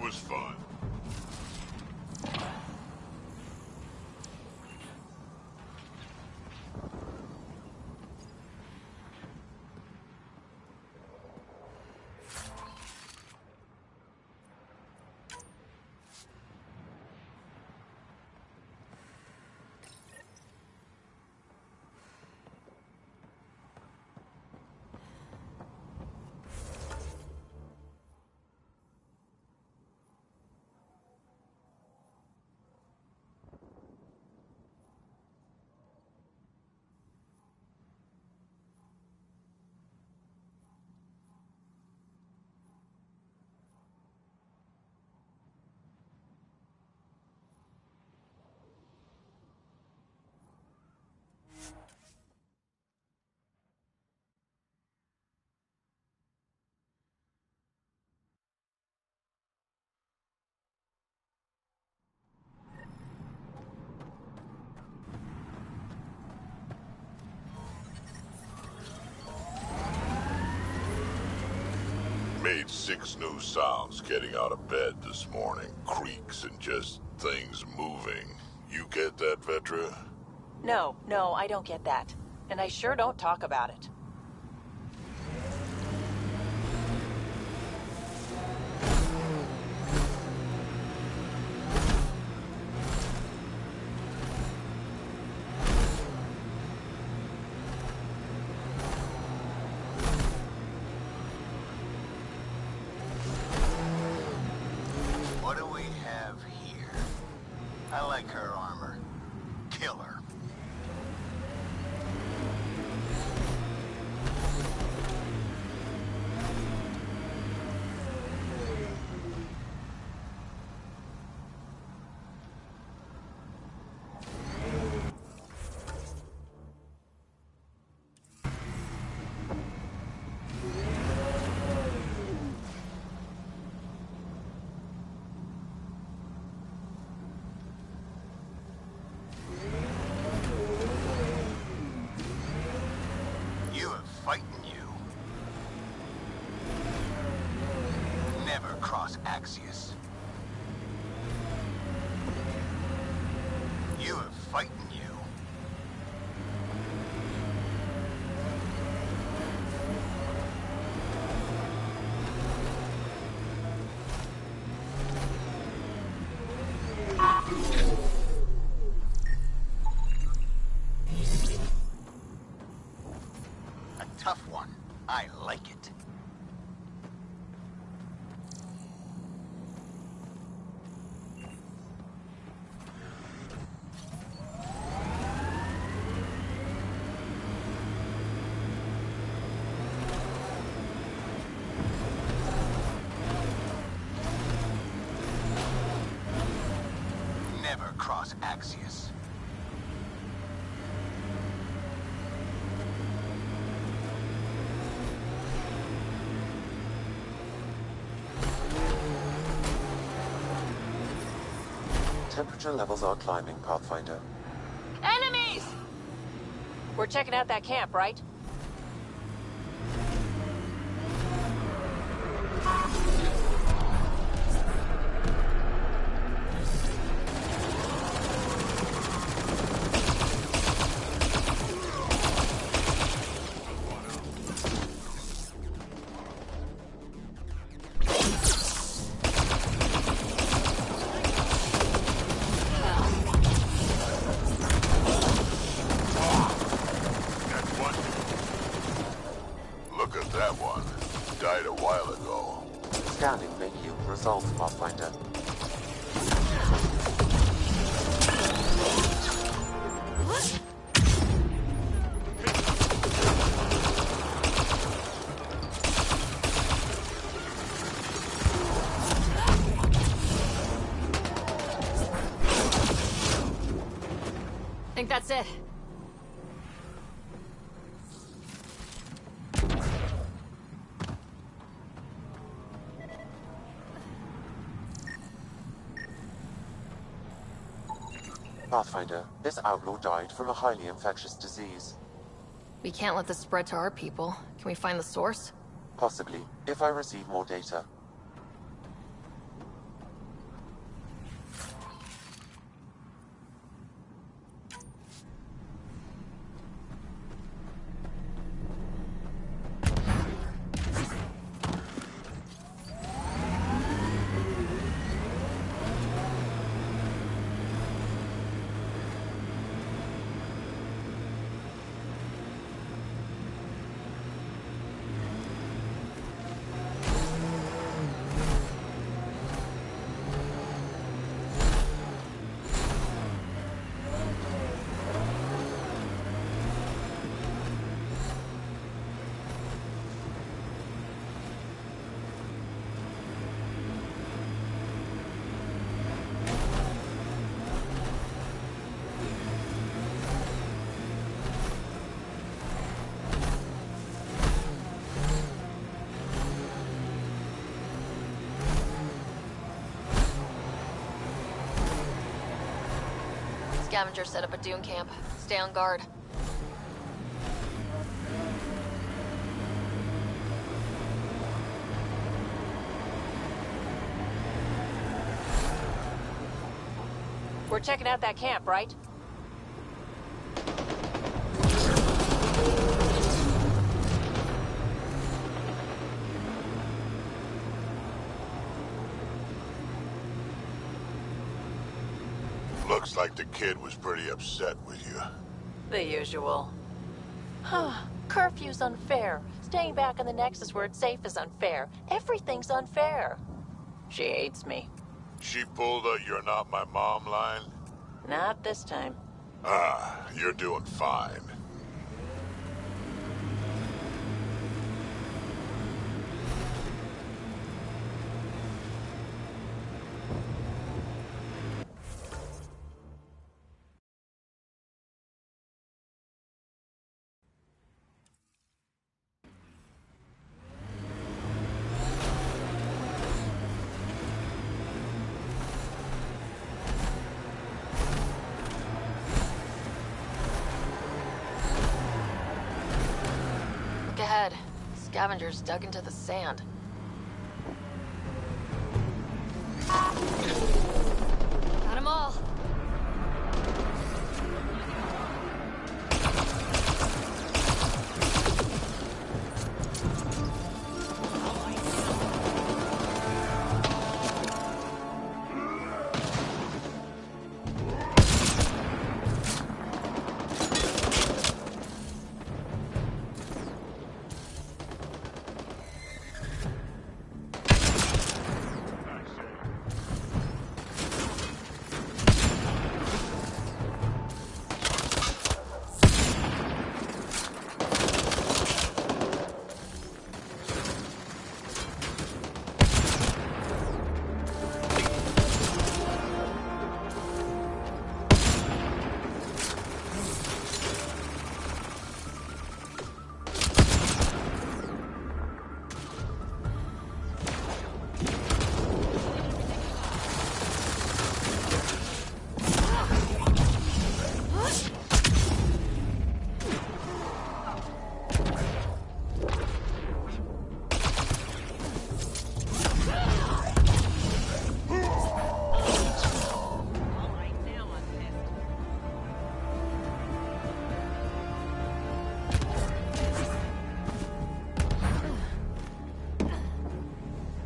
was fun. Made 6 new sounds getting out of bed this morning. Creaks and just things moving. You get that, Vetra? No, I don't get that. And I sure don't talk about it. What do we have here? I like her armor. Kill her. Fighting you. Never cross Axios. You have fighting you. Tough one. I like it. Never cross Axios. Temperature levels are climbing, Pathfinder. Enemies! We're checking out that camp, right? Scanning may yield results, Pathfinder. Think that's it. Pathfinder, this outlaw died from a highly infectious disease. We can't let this spread to our people. Can we find the source? Possibly, if I receive more data. Scavengers set up a dune camp. Stay on guard. We're checking out that camp, right? Looks like the kid was pretty upset with you. The usual. Curfew's unfair. Staying back in the Nexus where it's safe is unfair. Everything's unfair. She hates me. She pulled a "you're not my mom" line? Not this time. Ah, you're doing fine. Ahead. Scavengers dug into the sand. Got 'em all.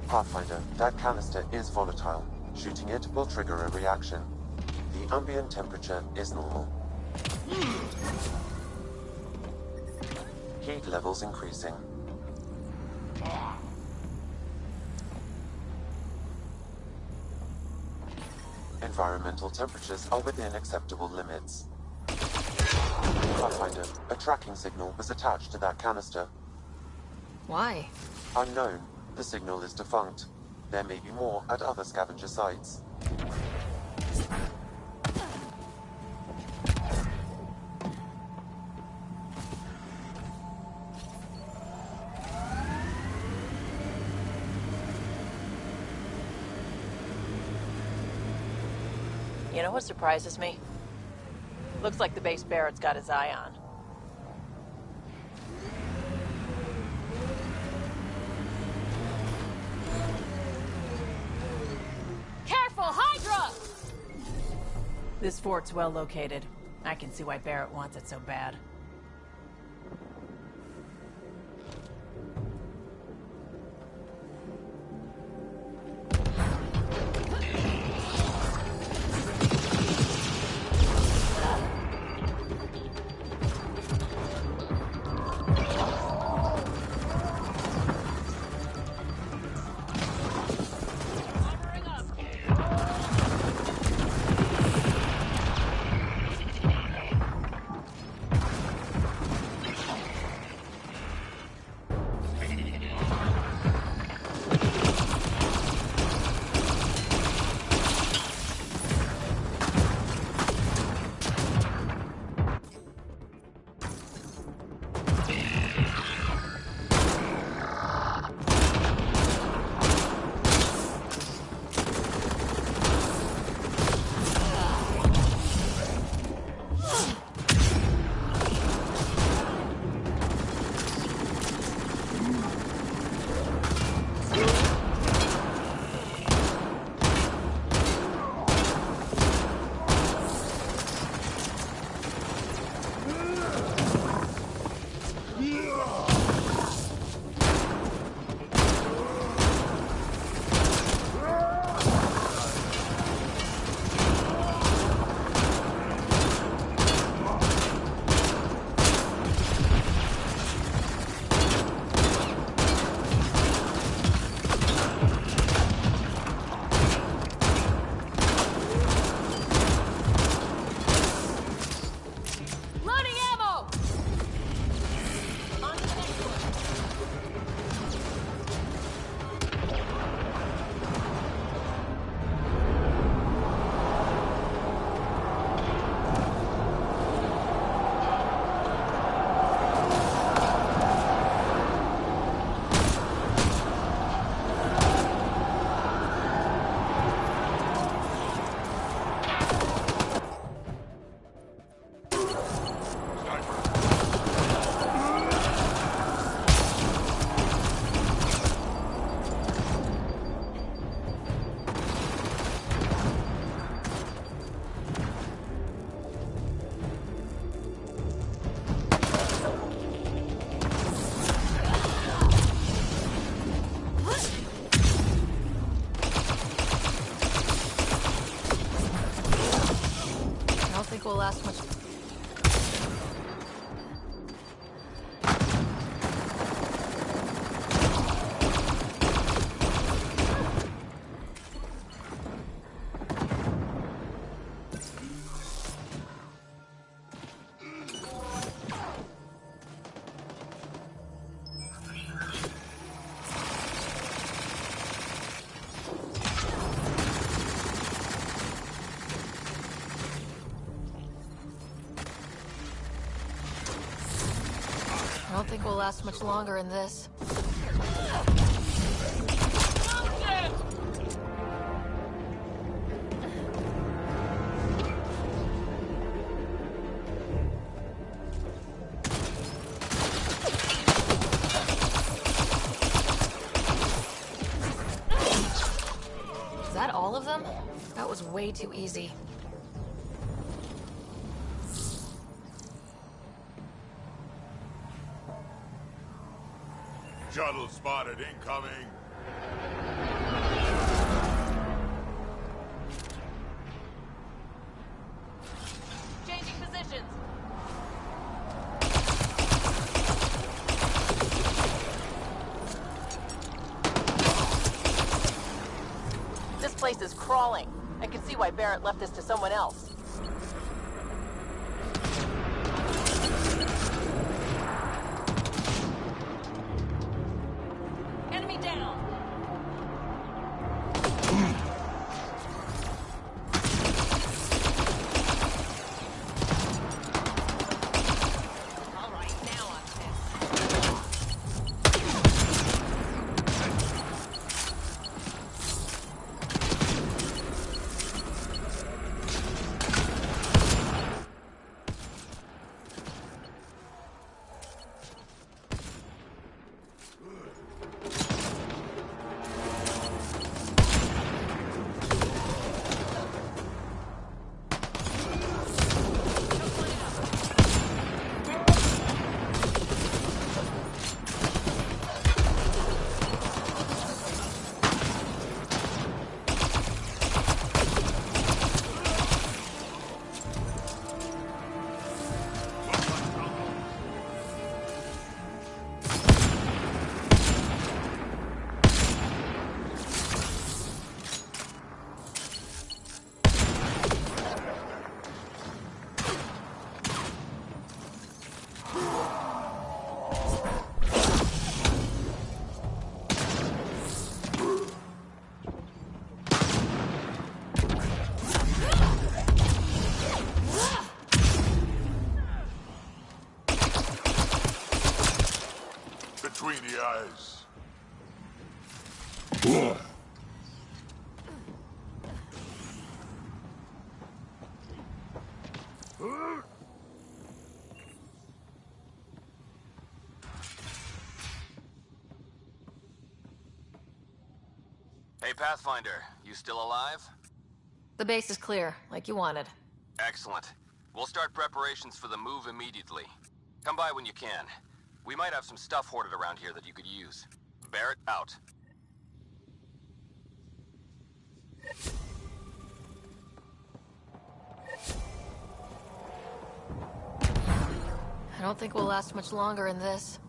Pathfinder, that canister is volatile. Shooting it will trigger a reaction. The ambient temperature is normal. Heat levels increasing. Environmental temperatures are within acceptable limits. Pathfinder, a tracking signal was attached to that canister. Why? Unknown. The signal is defunct. There may be more at other scavenger sites. You know what surprises me? Looks like the base Barrett's got his eye on. Careful, Hydra! This fort's well located. I can see why Barrett wants it so bad. last much... I don't think we'll last much longer in this. Is that all of them? That was way too easy. Shuttle spotted incoming. Changing positions. This place is crawling. I can see why Barrett left this to someone else. Enemy down. All right, now I'm Between the eyes. Hey, Pathfinder, you still alive? The base is clear, like you wanted. Excellent. We'll start preparations for the move immediately. Come by when you can. We might have some stuff hoarded around here that you could use. Barrett, out. I don't think we'll last much longer in this.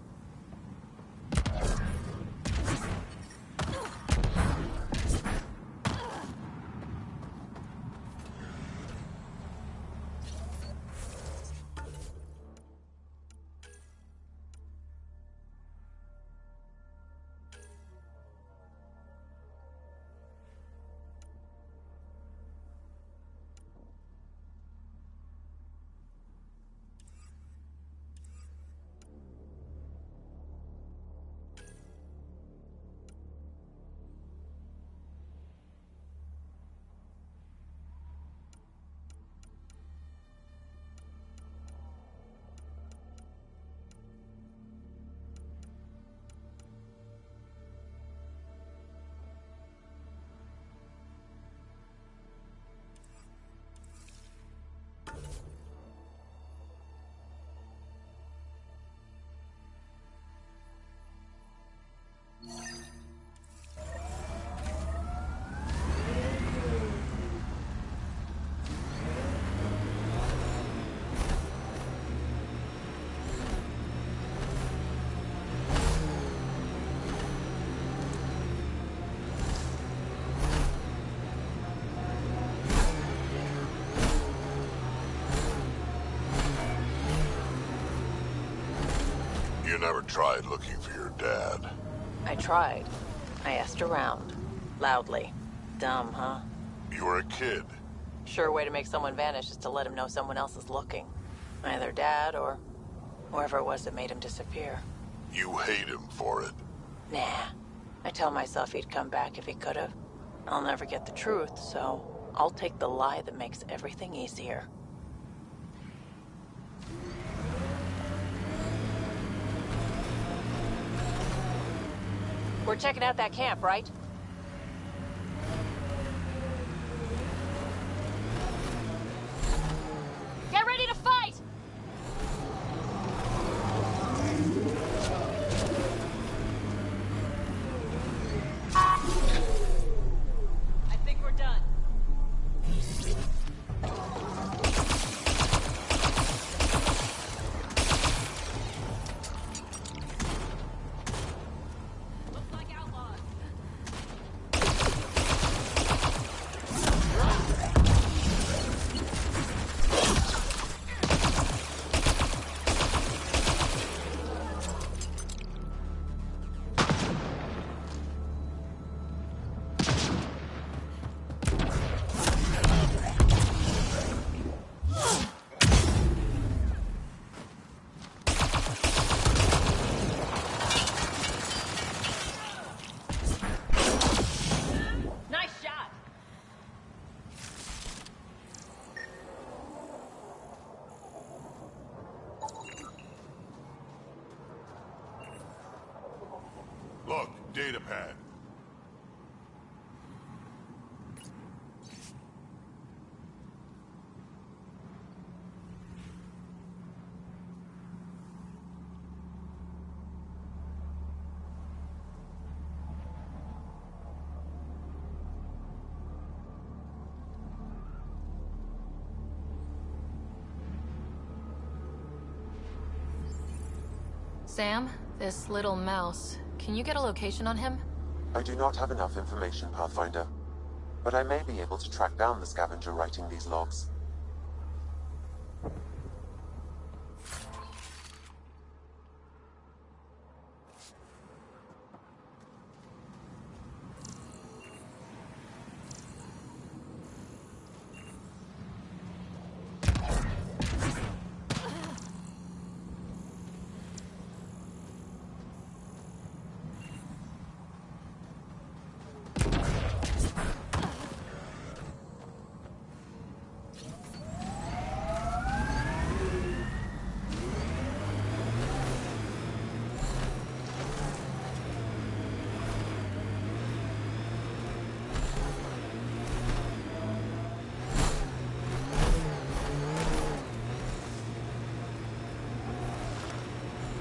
never tried looking for your dad? I tried. I asked around. Loudly. Dumb, huh? You were a kid. Sure way to make someone vanish is to let him know someone else is looking. Either Dad or whoever it was that made him disappear. You hate him for it. Nah. I tell myself he'd come back if he could've. I'll never get the truth, so I'll take the lie that makes everything easier. We're checking out that camp, right? Get ready to fight! I think we're done. Looks like outlaws. Nice shot. Look, data pad. Sam, this little mouse, can you get a location on him? I do not have enough information, Pathfinder, but I may be able to track down the scavenger writing these logs.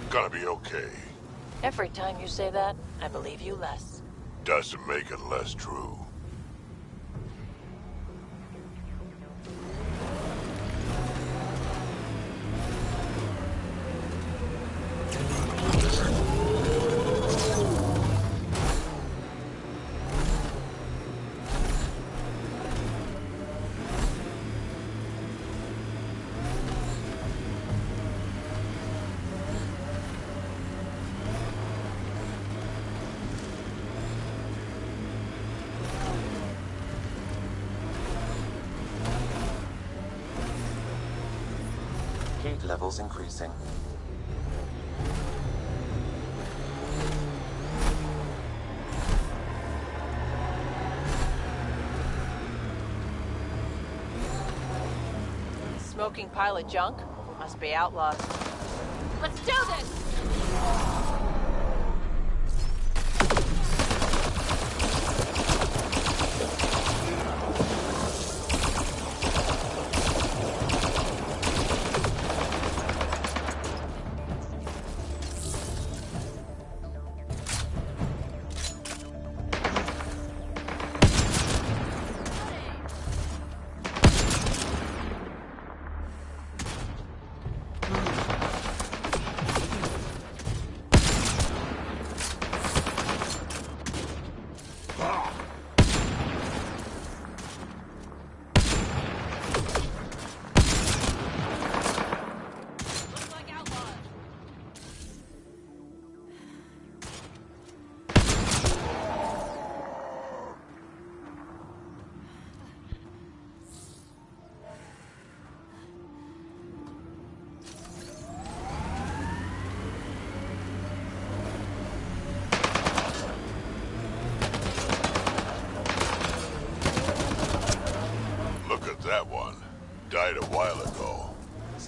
Gonna be okay. Every time you say that, I believe you less. Doesn't make it less true. Heat levels increasing. Smoking pile of junk? Must be outlaws. Let's do this!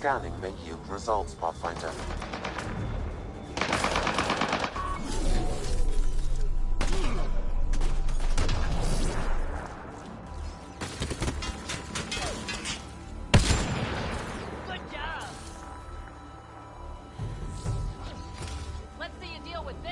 Scanning may yield results, Pathfinder. Good job! Let's see you deal with this.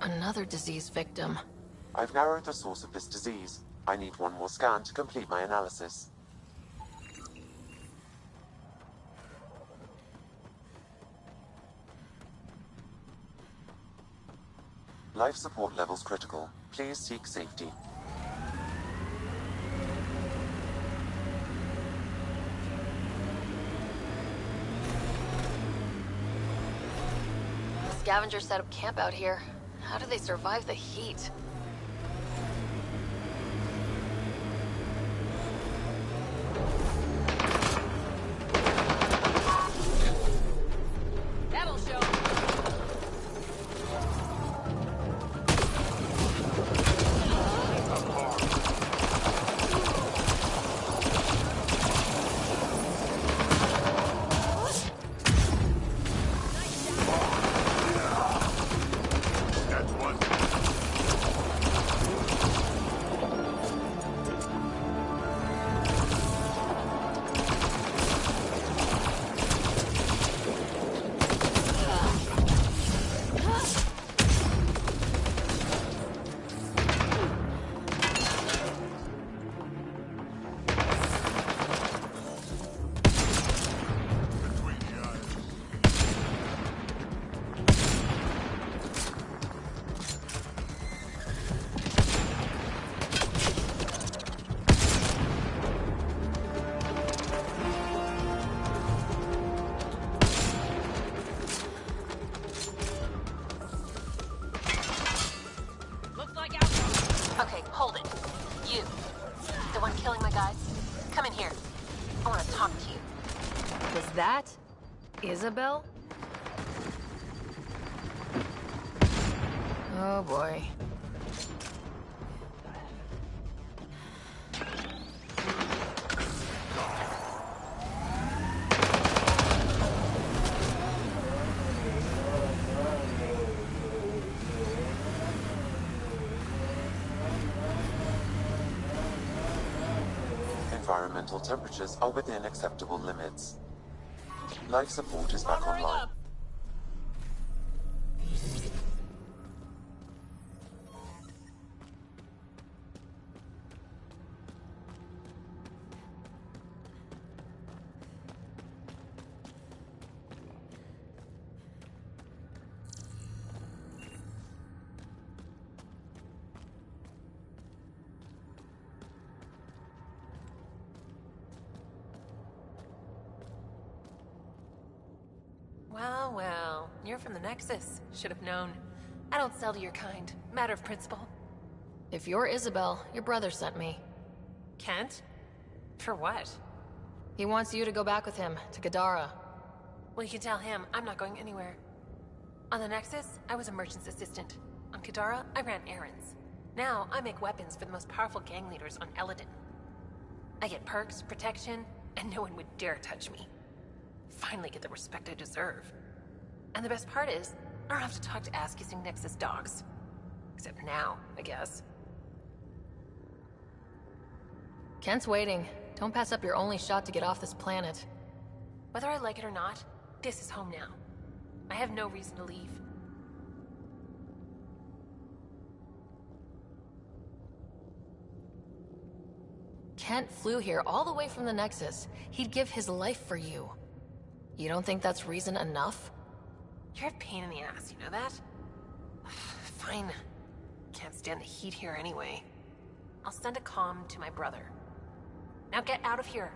Another disease victim. I've narrowed the source of this disease. I need one more scan to complete my analysis. Life support levels critical. Please seek safety. The scavengers set up camp out here. How do they survive the heat? That'll show. Okay, hold it. You. The one killing my guys? Come in here. I want to talk to you. Was that Isabel? Oh boy. Environmental temperatures are within acceptable limits. Life support is back online. Well, well. You're from the Nexus. Should have known. I don't sell to your kind. Matter of principle. If you're Isabel, your brother sent me. Kent? For what? He wants you to go back with him, to Kadara. Well, you can tell him I'm not going anywhere. On the Nexus, I was a merchant's assistant. On Kadara, I ran errands. Now, I make weapons for the most powerful gang leaders on Elaaden. I get perks, protection, and no one would dare touch me. Finally get the respect I deserve. And the best part is, I don't have to talk to ass-kissing Nexus dogs. Except now, I guess. Kent's waiting. Don't pass up your only shot to get off this planet. Whether I like it or not, this is home now. I have no reason to leave. Kent flew here all the way from the Nexus. He'd give his life for you. You don't think that's reason enough? You're a pain in the ass, you know that? Fine. Can't stand the heat here anyway. I'll send a comm to my brother. Now get out of here.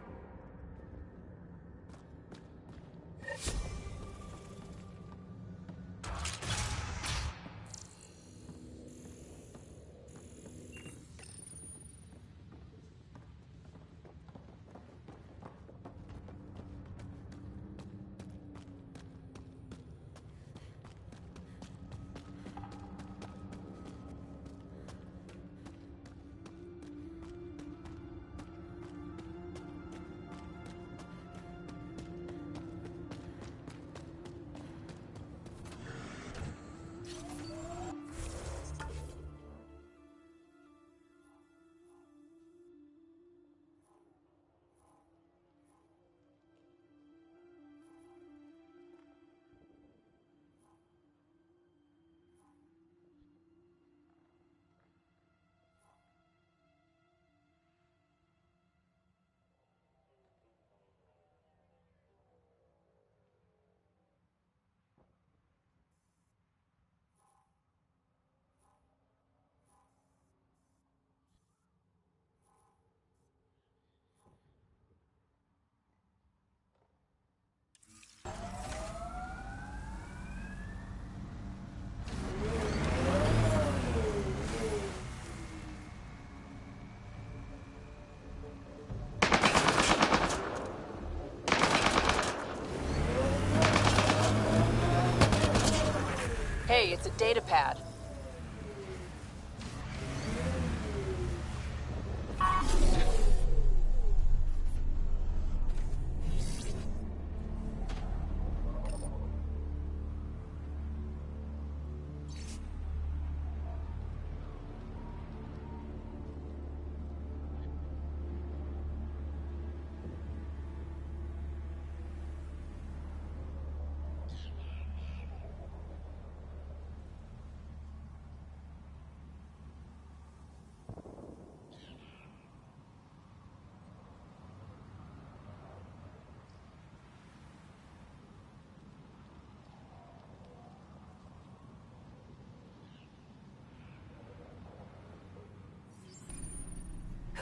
Hey, it's a data pad.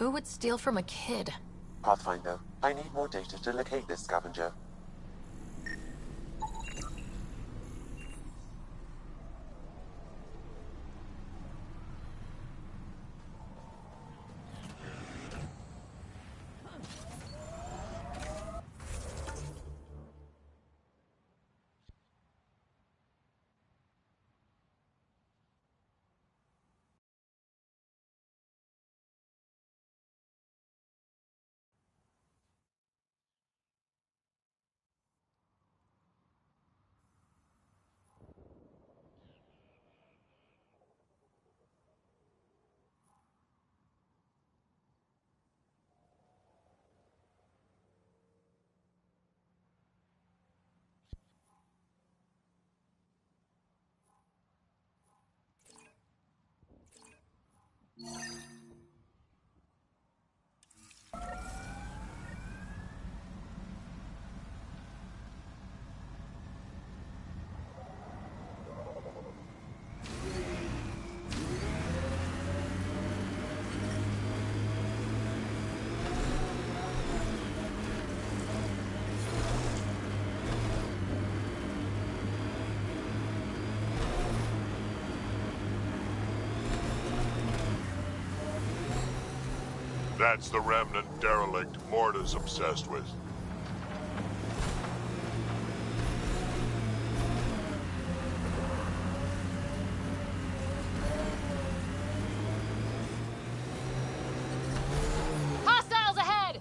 Who would steal from a kid? Pathfinder, I need more data to locate this scavenger. That's the remnant derelict Morta's obsessed with. Hostiles ahead!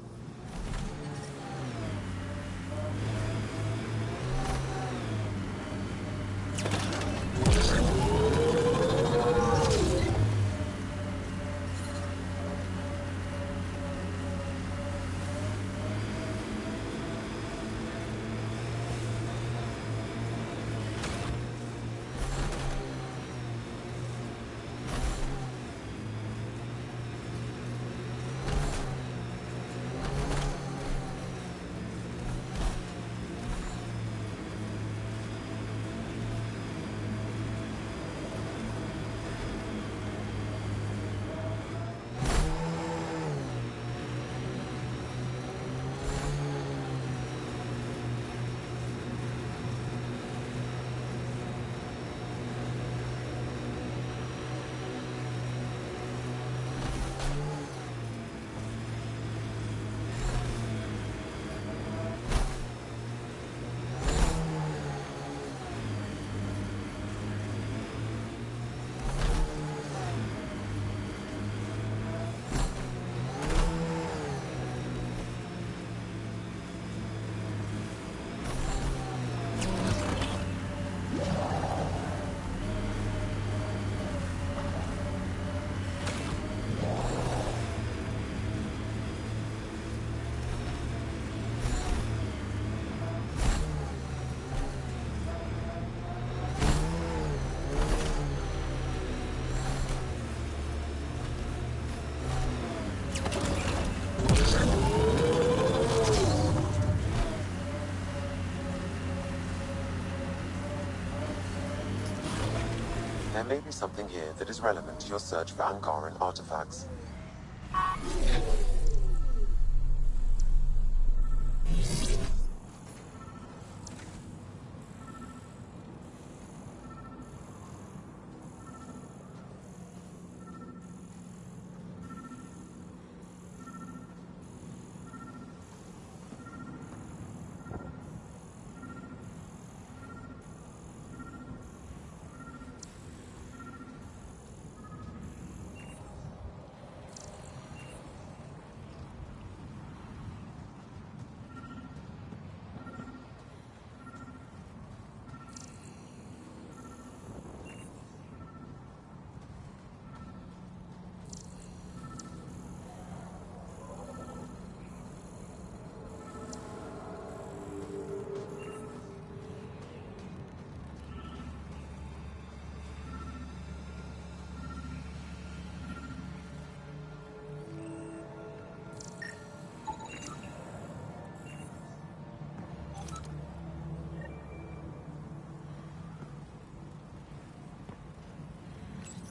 may be something here that is relevant to your search for Angaran artifacts.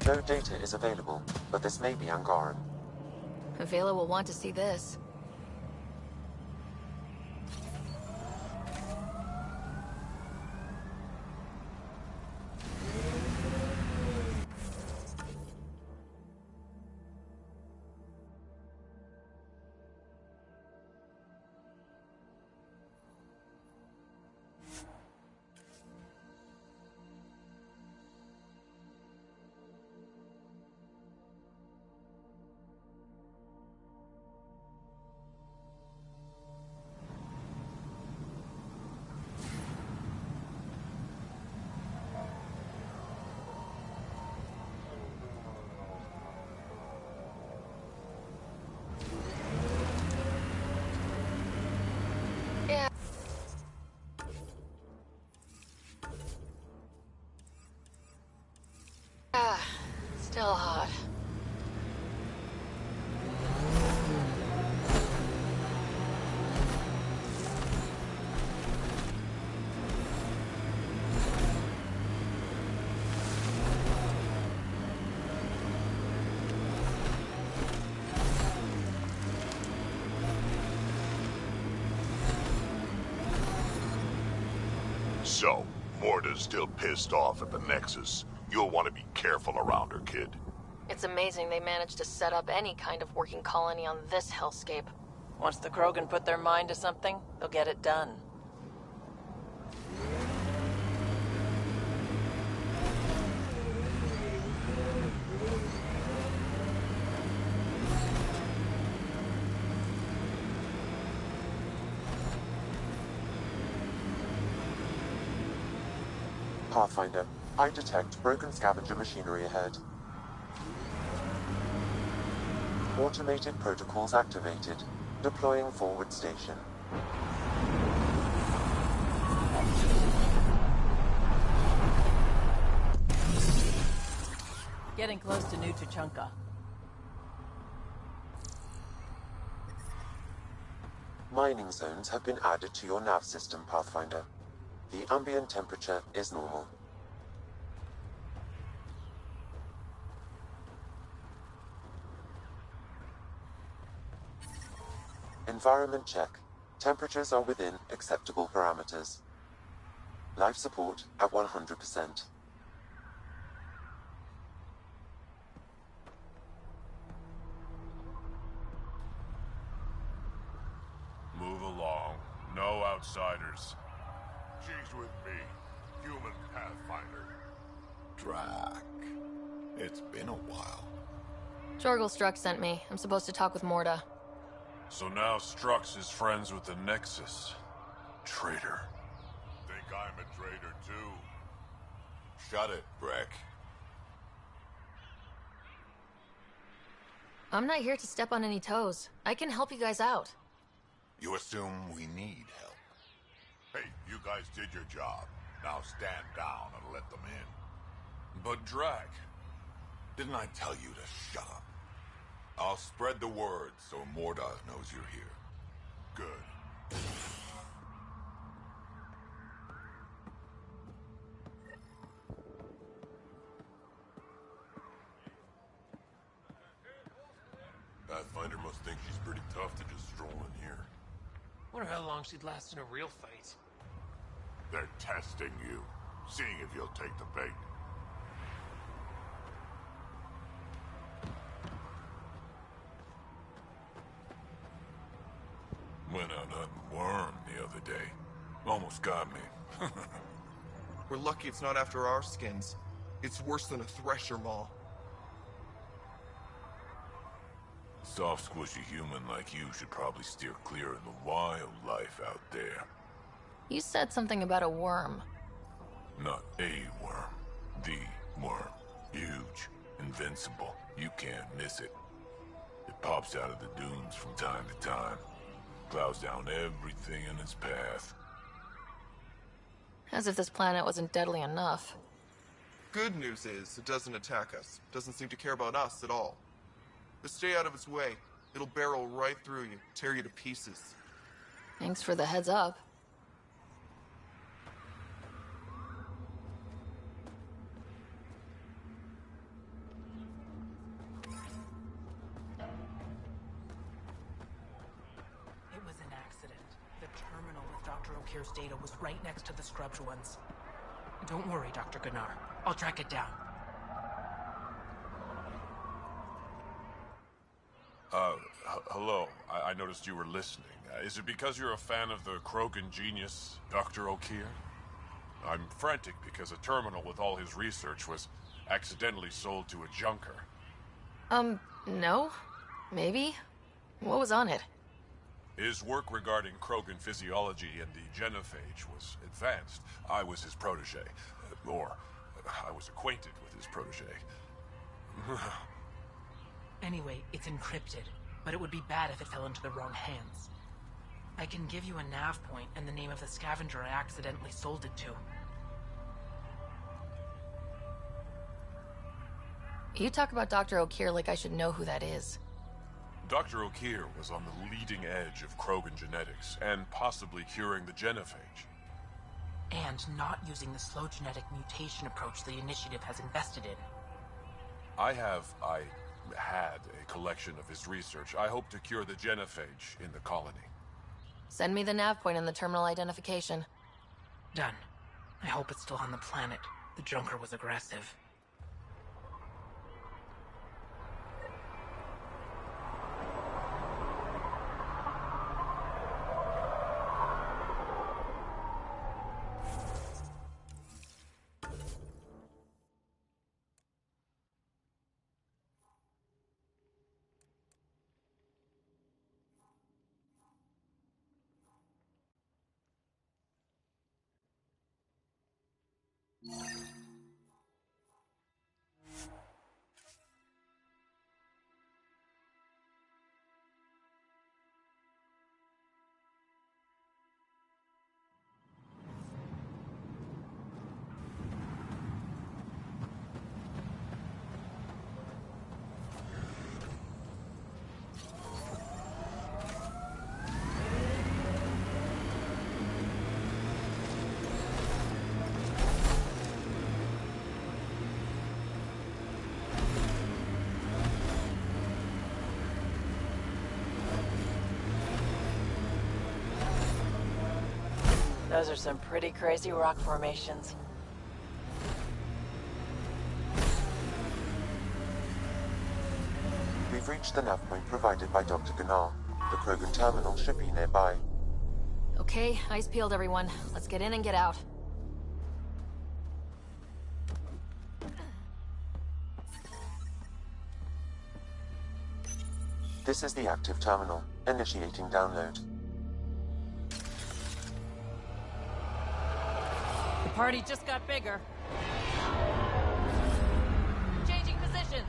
No data is available, but this may be Angaran. Vela will want to see this. Still hot. So, Morta's still pissed off at the Nexus. You'll want to be careful around her, kid. It's amazing they managed to set up any kind of working colony on this hellscape. Once the Krogan put their mind to something, they'll get it done. Pathfinder, I detect broken scavenger machinery ahead. Automated protocols activated. Deploying forward station. Getting close to New Tuchanka. Mining zones have been added to your nav system, Pathfinder. The ambient temperature is normal. Environment check. Temperatures are within acceptable parameters. Life support at 100%. Move along. No outsiders. She's with me, human Pathfinder. Drac. It's been a while. Jorgel Struck sent me. I'm supposed to talk with Morta. So now Strux is friends with the Nexus. Traitor. Think I'm a traitor too? Shut it, Breck. I'm not here to step on any toes. I can help you guys out. You assume we need help. Hey, you guys did your job. Now stand down and let them in. But Drac. Didn't I tell you to shut up? I'll spread the word so Morta knows you're here. Good. Pathfinder must think she's pretty tough to just stroll in here. Wonder how long she'd last in a real fight. They're testing you, seeing if you'll take the bait. Went out hunting worm the other day. Almost got me. We're lucky it's not after our skins. It's worse than a thresher maw. Soft, squishy human like you should probably steer clear of the wildlife out there. You said something about a worm. Not a worm. The worm. Huge. Invincible. You can't miss it. It pops out of the dunes from time to time. Plows down everything in its path. As if this planet wasn't deadly enough. Good news is, it doesn't attack us. Doesn't seem to care about us at all. But stay out of its way. It'll barrel right through you, tear you to pieces. Thanks for the heads up. It was an accident. The terminal with Dr. O'Keefe's data was right next to the scrubbed ones. Don't worry, Dr. Gunnar. I'll track it down. Hello. I noticed you were listening. Is it because you're a fan of the Krogan genius, Dr. O'Keefe? I'm frantic because a terminal with all his research was accidentally sold to a junker. No. Maybe. What was on it? His work regarding Krogan physiology and the genophage was advanced. I was his protege. Or, I was acquainted with his protege. Anyway, it's encrypted, but it would be bad if it fell into the wrong hands. I can give you a nav point and the name of the scavenger I accidentally sold it to. You talk about Dr. O'Keefe like I should know who that is. Dr. O'Keefe was on the leading edge of Krogan genetics, and possibly curing the genophage. And not using the slow genetic mutation approach the Initiative has invested in. I had a collection of his research. I hope to cure the genophage in the colony. Send me the nav point and the terminal identification. Done. I hope it's still on the planet. The junker was aggressive. Those are some pretty crazy rock formations. We've reached the nav point provided by Dr. Gunnar. The Krogan terminal should be nearby. Okay, eyes peeled, everyone. Let's get in and get out. This is the active terminal. Initiating download. The party just got bigger. Changing positions.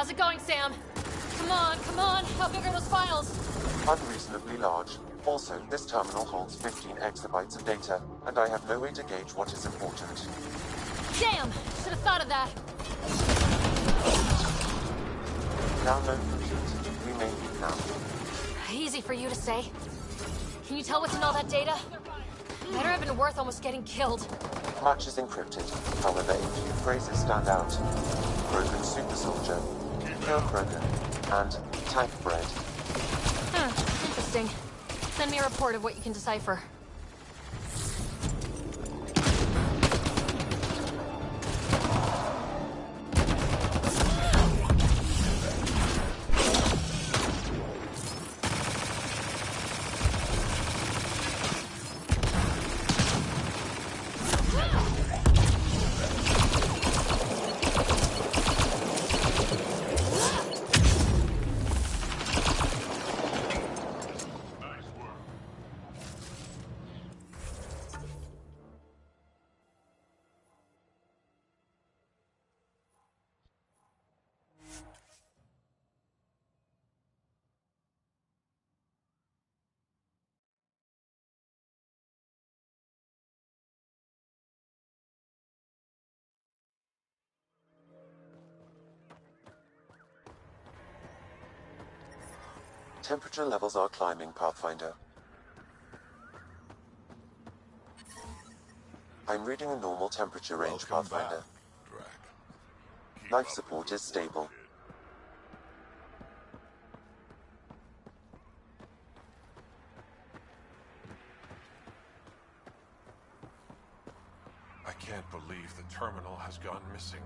How's it going, Sam? Come on. How big are those files? Unreasonably large. Also, this terminal holds 15 exabytes of data, and I have no way to gauge what is important. Damn! Should have thought of that. Download complete. We may leave now. Easy for you to say. Can you tell what's in all that data? Better have been worth almost getting killed. Much is encrypted. However, a few phrases stand out. Broken super soldier, pure Krogan, and tank bread. Interesting. Send me a report of what you can decipher. Temperature levels are climbing, Pathfinder. I'm reading a normal temperature range, Pathfinder. Life support is stable. I can't believe the terminal has gone missing.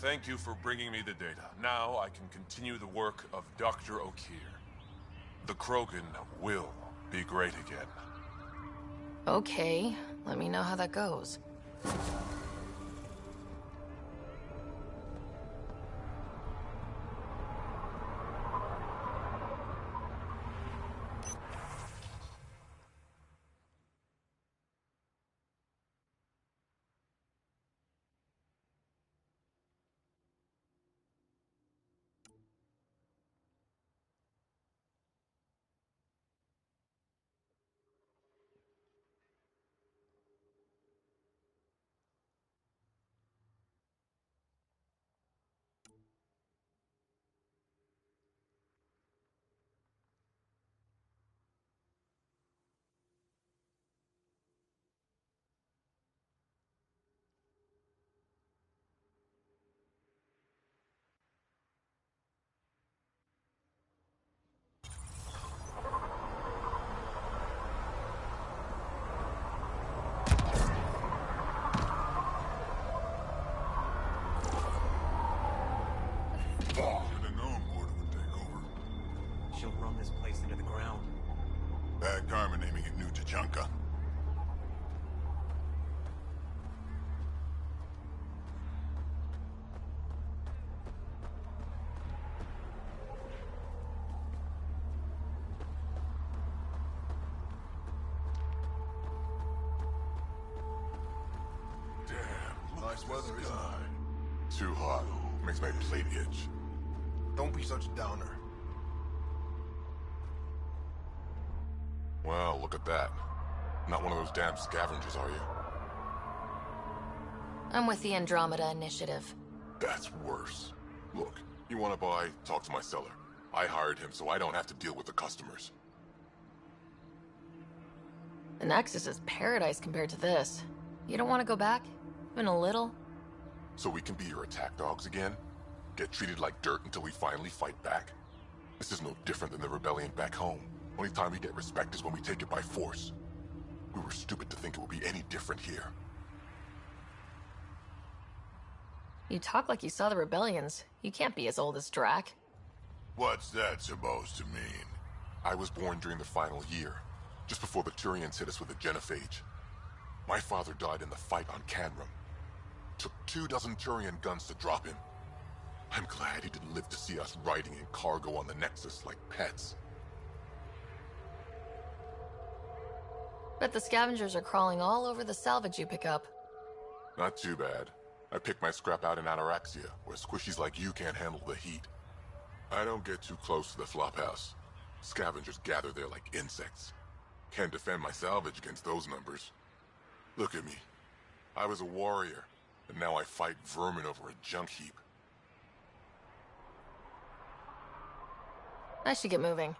Thank you for bringing me the data. Now I can continue the work of Dr. O'Keir. The Krogan will be great again. Okay, let me know how that goes. She'll run this place into the ground. Bad karma naming it New Tuchanka. Damn, Nice weather, isn't it? Too hot. Makes my plate itch. Don't be such a downer. Well, look at that. Not one of those damn scavengers, are you? I'm with the Andromeda initiative. That's worse. Look, you want to buy, talk to my seller. I hired him so I don't have to deal with the customers. The Nexus is paradise compared to this. You don't want to go back? Even a little? So we can be your attack dogs again? Get treated like dirt until we finally fight back? This is no different than the rebellion back home. Only time we get respect is when we take it by force. We were stupid to think it would be any different here. You talk like you saw the rebellions. You can't be as old as Drac. What's that supposed to mean? I was born during the final year, just before the Turians hit us with the genophage. My father died in the fight on Canrum. Took 24 Turian guns to drop him. I'm glad he didn't live to see us riding in cargo on the Nexus like pets. Bet the scavengers are crawling all over the salvage you pick up. Not too bad. I pick my scrap out in Anorexia, where squishies like you can't handle the heat. I don't get too close to the flophouse. Scavengers gather there like insects. Can't defend my salvage against those numbers. Look at me. I was a warrior, and now I fight vermin over a junk heap. I should get moving.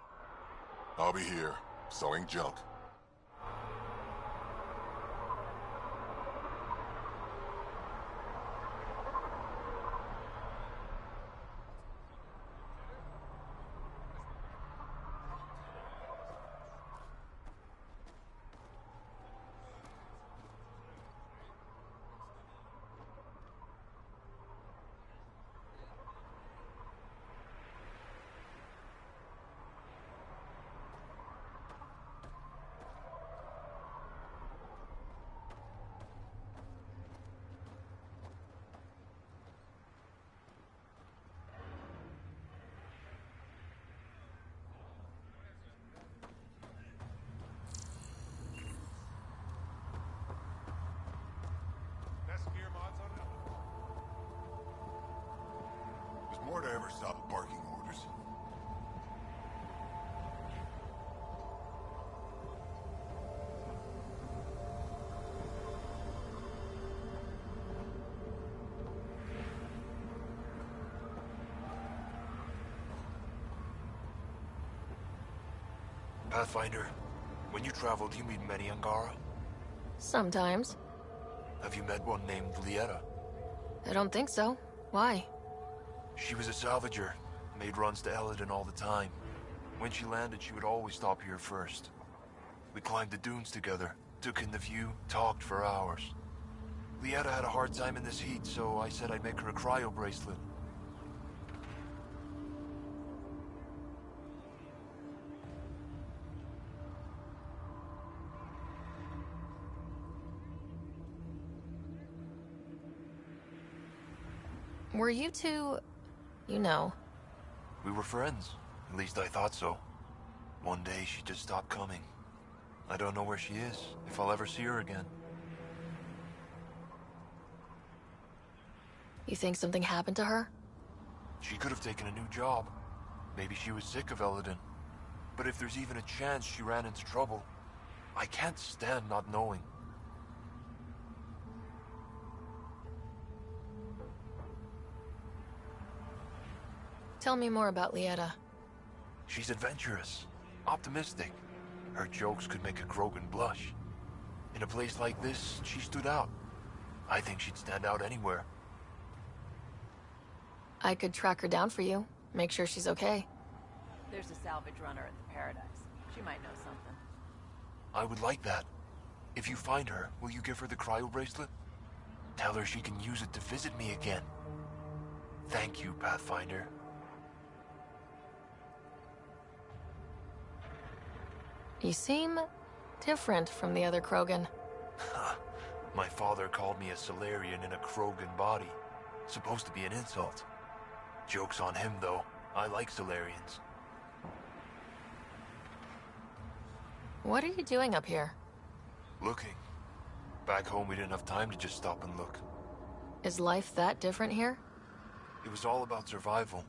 I'll be here, selling junk. There's more to ever stop barking orders. Pathfinder, when you travel, do you meet many Angara? Sometimes. Have you met one named Lieta? I don't think so. Why? She was a salvager, made runs to Elaaden all the time. When she landed, she would always stop here first. We climbed the dunes together, took in the view, talked for hours. Lieta had a hard time in this heat, so I said I'd make her a cryo bracelet. Were you two... you know? We were friends. At least I thought so. One day she just stopped coming. I don't know where she is, if I'll ever see her again. You think something happened to her? She could have taken a new job. Maybe she was sick of Elaaden. But if there's even a chance she ran into trouble, I can't stand not knowing. Tell me more about Lieta. She's adventurous, optimistic. Her jokes could make a Krogan blush. In a place like this, she stood out. I think she'd stand out anywhere. I could track her down for you. Make sure she's okay. There's a salvage runner at the Paradise. She might know something. I would like that. If you find her, will you give her the cryo bracelet? Tell her she can use it to visit me again. Thank you, Pathfinder. You seem different from the other Krogan. My father called me a Solarian in a Krogan body. Supposed to be an insult. Joke's on him, though. I like Solarians. What are you doing up here? Looking. Back home, we didn't have time to just stop and look. Is life that different here? It was all about survival.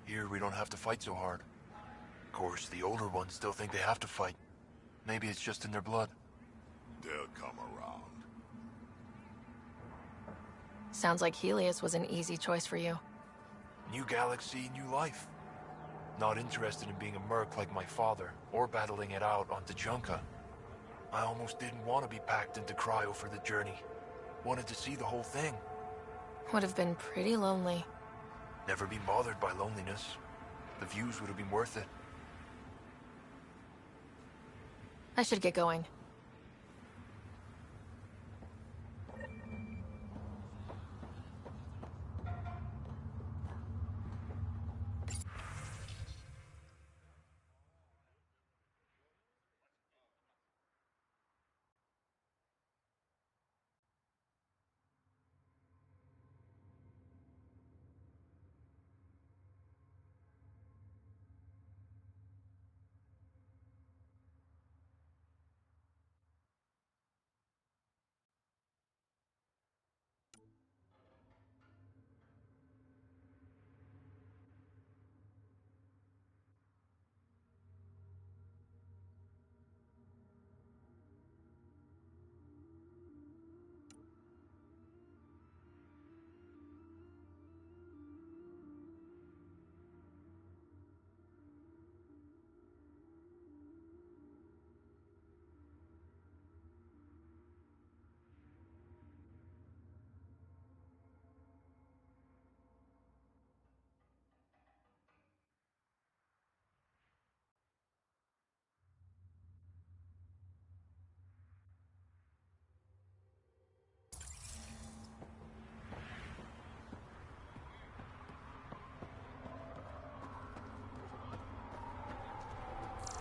Here, we don't have to fight so hard. Of course, the older ones still think they have to fight. Maybe it's just in their blood. They'll come around. Sounds like Helios was an easy choice for you. New galaxy, new life. Not interested in being a merc like my father, or battling it out on Tuchanka. I almost didn't want to be packed into cryo for the journey. Wanted to see the whole thing. Would have been pretty lonely. Never been bothered by loneliness. The views would have been worth it. I should get going.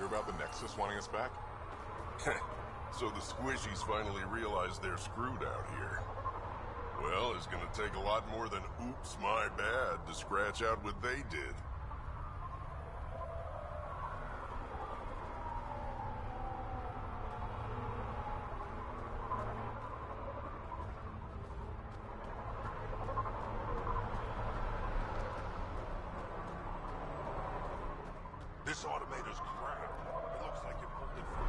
Hear about the Nexus wanting us back? So the squishies finally realized they're screwed out here. Well, it's gonna take a lot more than oops, my bad to scratch out what they did. This automator's crap. It looks like it pulled it from...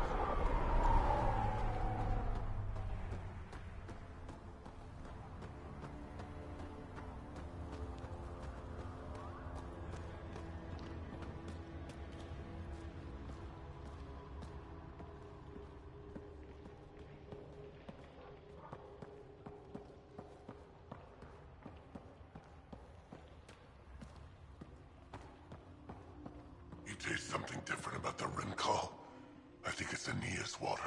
You taste something different about the rim call? I think it's Aeneas water.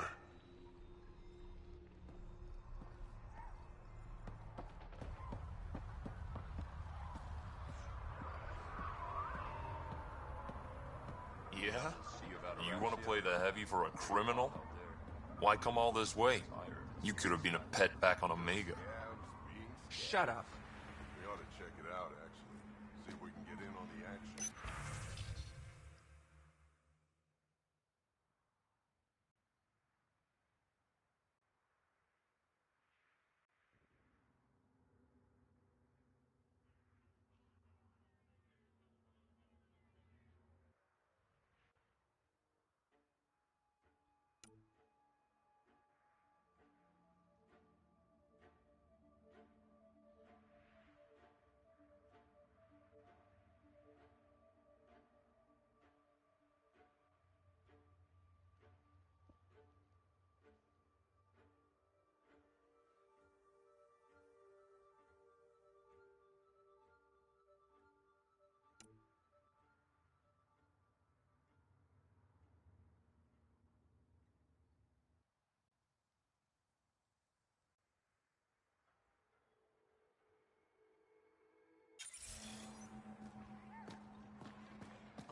Yeah? You want to play the heavy for a criminal? Why come all this way? You could have been a pet back on Omega. Shut up. We ought to check it out, actually. See if we can get in on the action.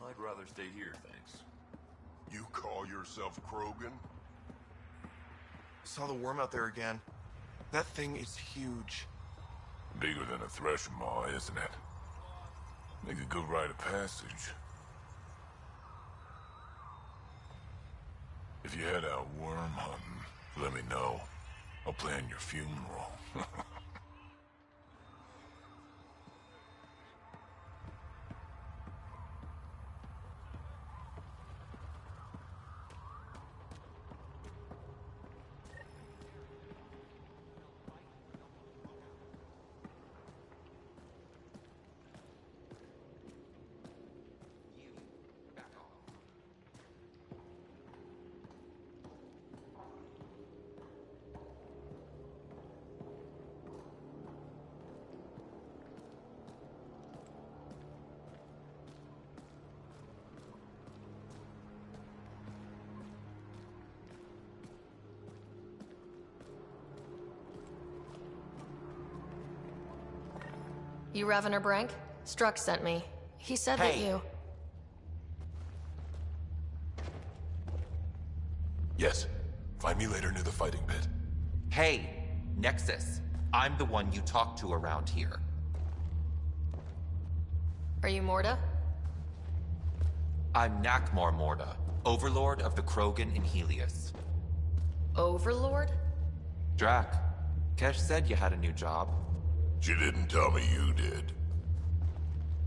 I'd rather stay here, thanks. You call yourself Krogan? Saw the worm out there again. That thing is huge. Bigger than a thresher maw, isn't it? Make a good rite of passage. If you head out worm hunting, let me know. I'll plan your funeral. You Revener Brank? Struck sent me. He said that you... Yes. Find me later near the fighting pit. Hey, Nexus. I'm the one you talk to around here. Are you Morda? I'm Nakmor Morda, Overlord of the Krogan in Helios. Overlord? Drac, Kesh said you had a new job. She didn't tell me you did.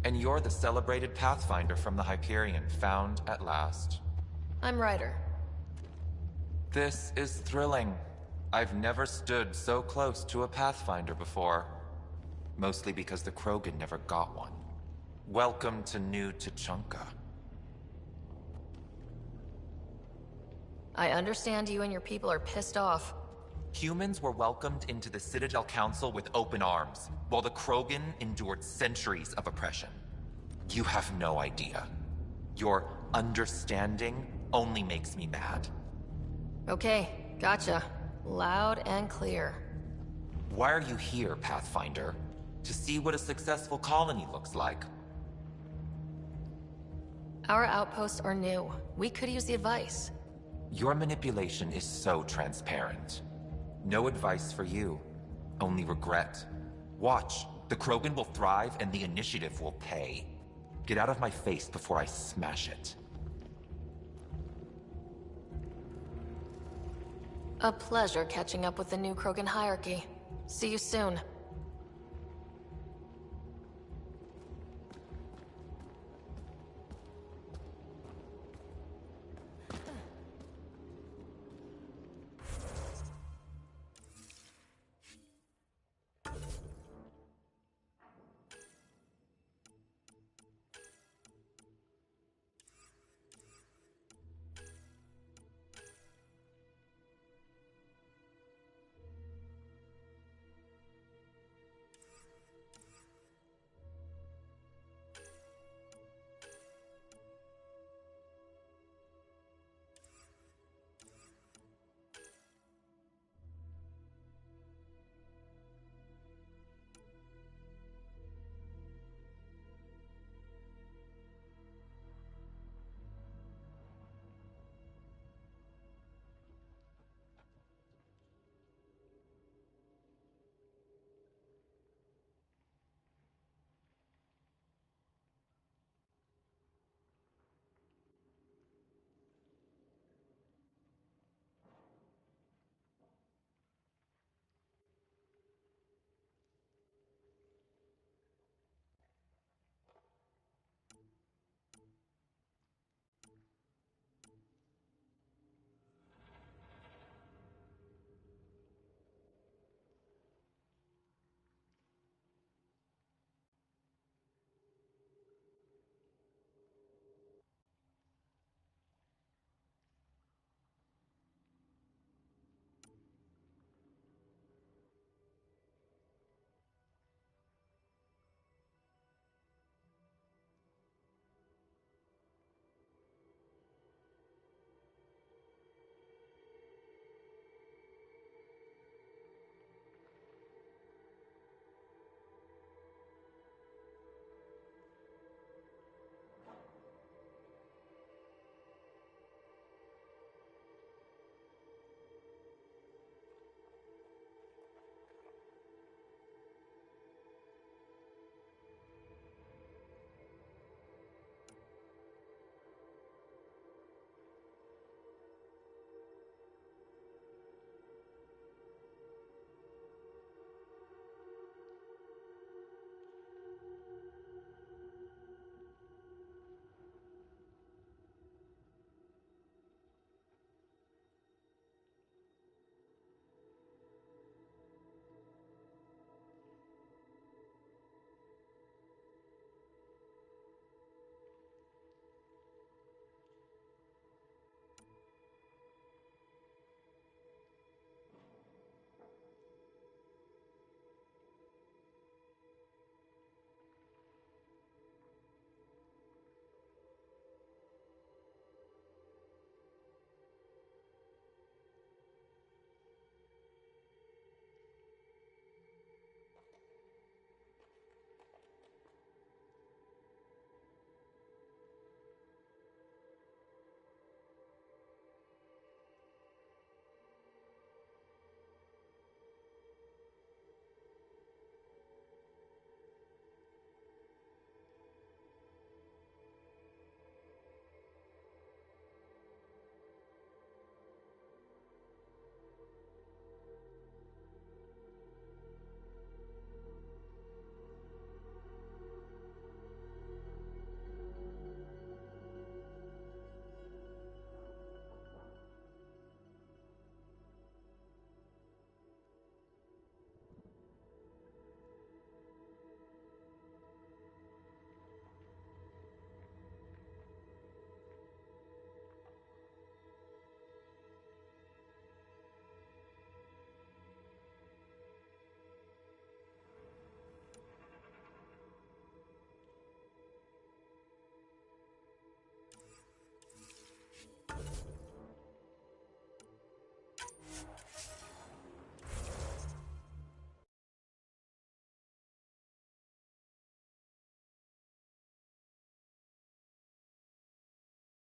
And you're the celebrated Pathfinder from the Hyperion, found at last. I'm Ryder. This is thrilling. I've never stood so close to a Pathfinder before. Mostly because the Krogan never got one. Welcome to New Tuchanka. I understand you and your people are pissed off. Humans were welcomed into the Citadel Council with open arms, while the Krogan endured centuries of oppression. You have no idea. Your understanding only makes me mad. Okay, gotcha. Loud and clear. Why are you here, Pathfinder? To see what a successful colony looks like. Our outposts are new. We could use the advice. Your manipulation is so transparent. No advice for you, only regret. Watch, the Krogan will thrive and the initiative will pay. Get out of my face before I smash it. A pleasure catching up with the new Krogan hierarchy. See you soon.